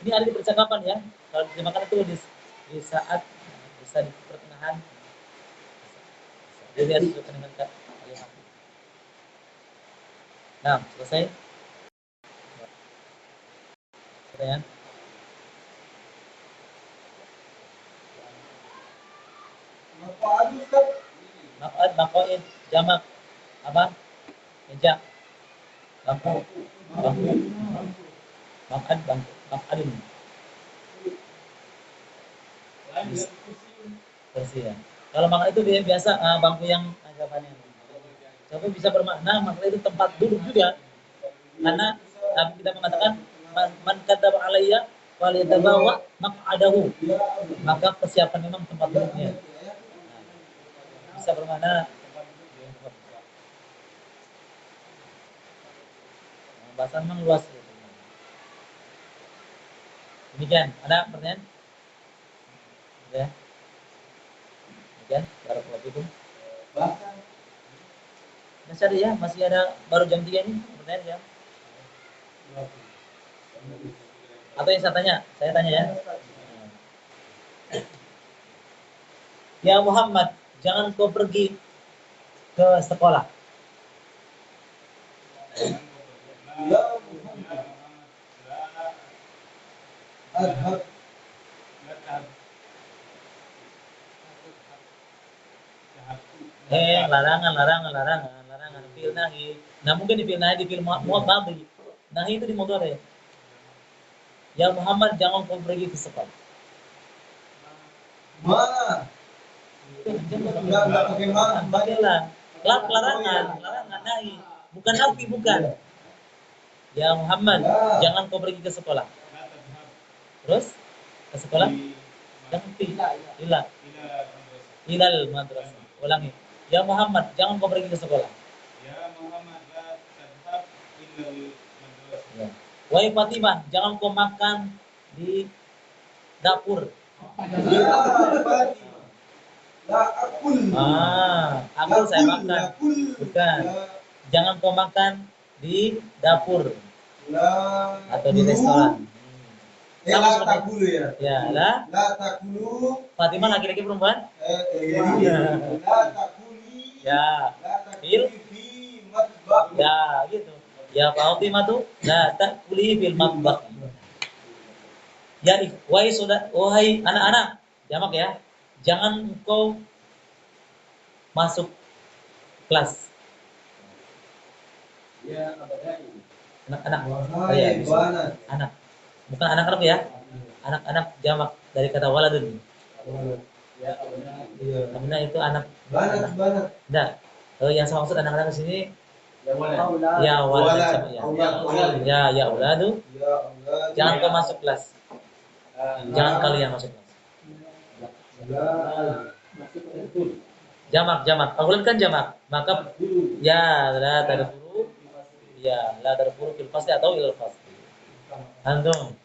Ini ada di percakapan ya. Kalau diterjemahkan itu di saat, bisa di pertengahan. Jadi harus sesuai dengan kalimat. Nah, selesai. Pertanyaan. Maq'ad, jamak apa? Meja. Bangku. Maq'adun. Kursi ya. Kalau makna itu biasa bangku yang anggapannya. Tapi bisa bermakna makna itu tempat duduk juga. Karena kita mengatakan man kadzaba alayya falitabawa maq'adahu. Maka persiapan memang tempat duduknya. Bisa bermana bahasan memang luas. Demikian, ada pertanyaan? Ya. Demikian, barakallahu fikum. Masih ada ya? Masih ada baru jam 3 nih pertanyaan ya? Atau yang saya tanya? Saya tanya ya. Ya Muhammad, jangan kau pergi ke sekolah. Larangan. Fil nahi. Nah mungkin di fil nahi, di fil madhi. Nahi itu di mudhari. Ya Muhammad, jangan kau pergi ke sekolah. Mana? Enggak pakai mana? Pakailah. Larangan nahi. Bukan nafi, bukan. Ya Muhammad, jangan kau pergi ke sekolah. Terus ke sekolah? Jangan pi. Ilal madrasah. Ulangi. Ya Muhammad, jangan kau pergi ke sekolah. Ya Muhammad, la tadhhab ilal madrasah. Ya. Wahai Fatimah, jangan kau makan di dapur. Aku saya makan. Bukan. Jangan kau makan di dapur atau di restoran. Sama seperti ya. Ya, lah. La takulu. Fatimah laki-laki perempuan? La takuli. Ya. Fil fi matbah. Ya, gitu. Ya Fatimah tuh la takuli fil matbah. Ya, wahai anak-anak, jamak ya. Jangan engkau masuk kelas. Ya, abadai. Anak-anak. Wahai banat. Anak. Bukan anak-anak ya. Anak-anak jamak dari kata waladun. Ya, abadai. Iya. Karena itu anak. Banat. Enggak. Yang saya maksud anak-anak di sini Ya, walad. ya walad. Aulad. Ya auladu. Ya Allah. Jangan kau masuk kelas. Jangan kalian masuk kelas. Jamak. Aulad kan jamak. Maka ya la tadkhulu. Ya la tadkhulu fil fasli atau ilal fasli. Antum.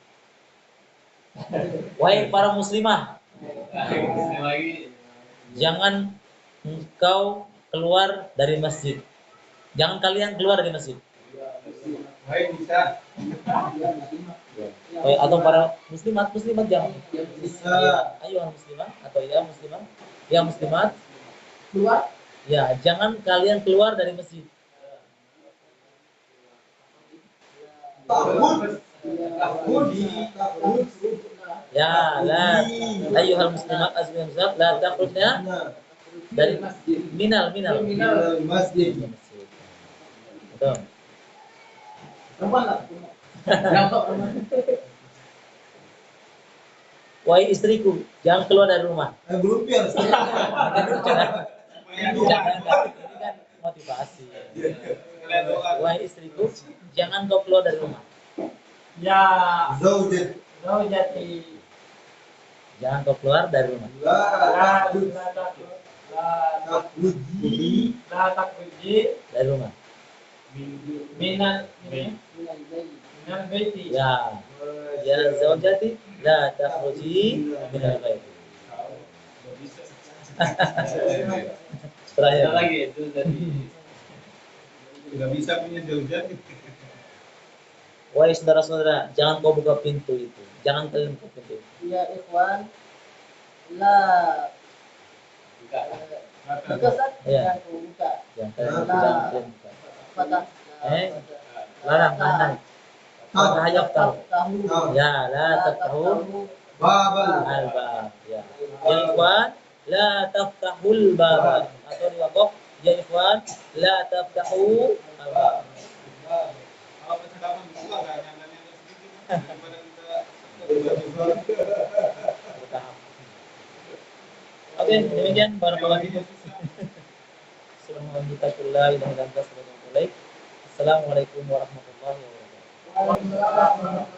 Wahai para muslimah, jangan engkau keluar dari masjid. Jangan kalian keluar dari masjid. Wahai bisa. Atau para muslimat jangan. Bisa. Ayo muslimah atau ya muslimah. Ya muslimat. Keluar. Ya, jangan kalian keluar dari masjid. Takut. Ya, la ayyuhal muslimat azmin muslimat la takhrujna dari minal. Masjid. Betul. Wahai istriku, jangan keluar dari rumah. Belum biar. Jangan. Ini kan motivasi. Wahai istriku, jangan kau keluar dari rumah. Ya, Zaujat. zaujati. Jangan kau keluar dari rumah. La La takluji. takruji Dari rumah. minal baiti. Ya. Ya zaujati la takhruji minal bait. Terakhir. lagi itu dari Nggak bisa punya zaujat. Wahai saudara-saudara, jangan kau buka pintu itu. Jangan kalian buka pintu. Ya ikhwan, la Ustaz, Ya. jangan buka. Jangan kalian buka. Fatah. Larang. Maka hayap tahu. Tahu. Ya, la taftahu Babal. al-bab. Ya. Ya ikhwan, la taftahul bab. Atau di wakaf, ya ikhwan, la taftahu al-bab. Kalau percakapan berdua nggak nyangkanya sedikit daripada kita Oke, demikian barakallahu fikum. Subhanallah. Assalamualaikum warahmatullahi wabarakatuh. Waalaikumsalam.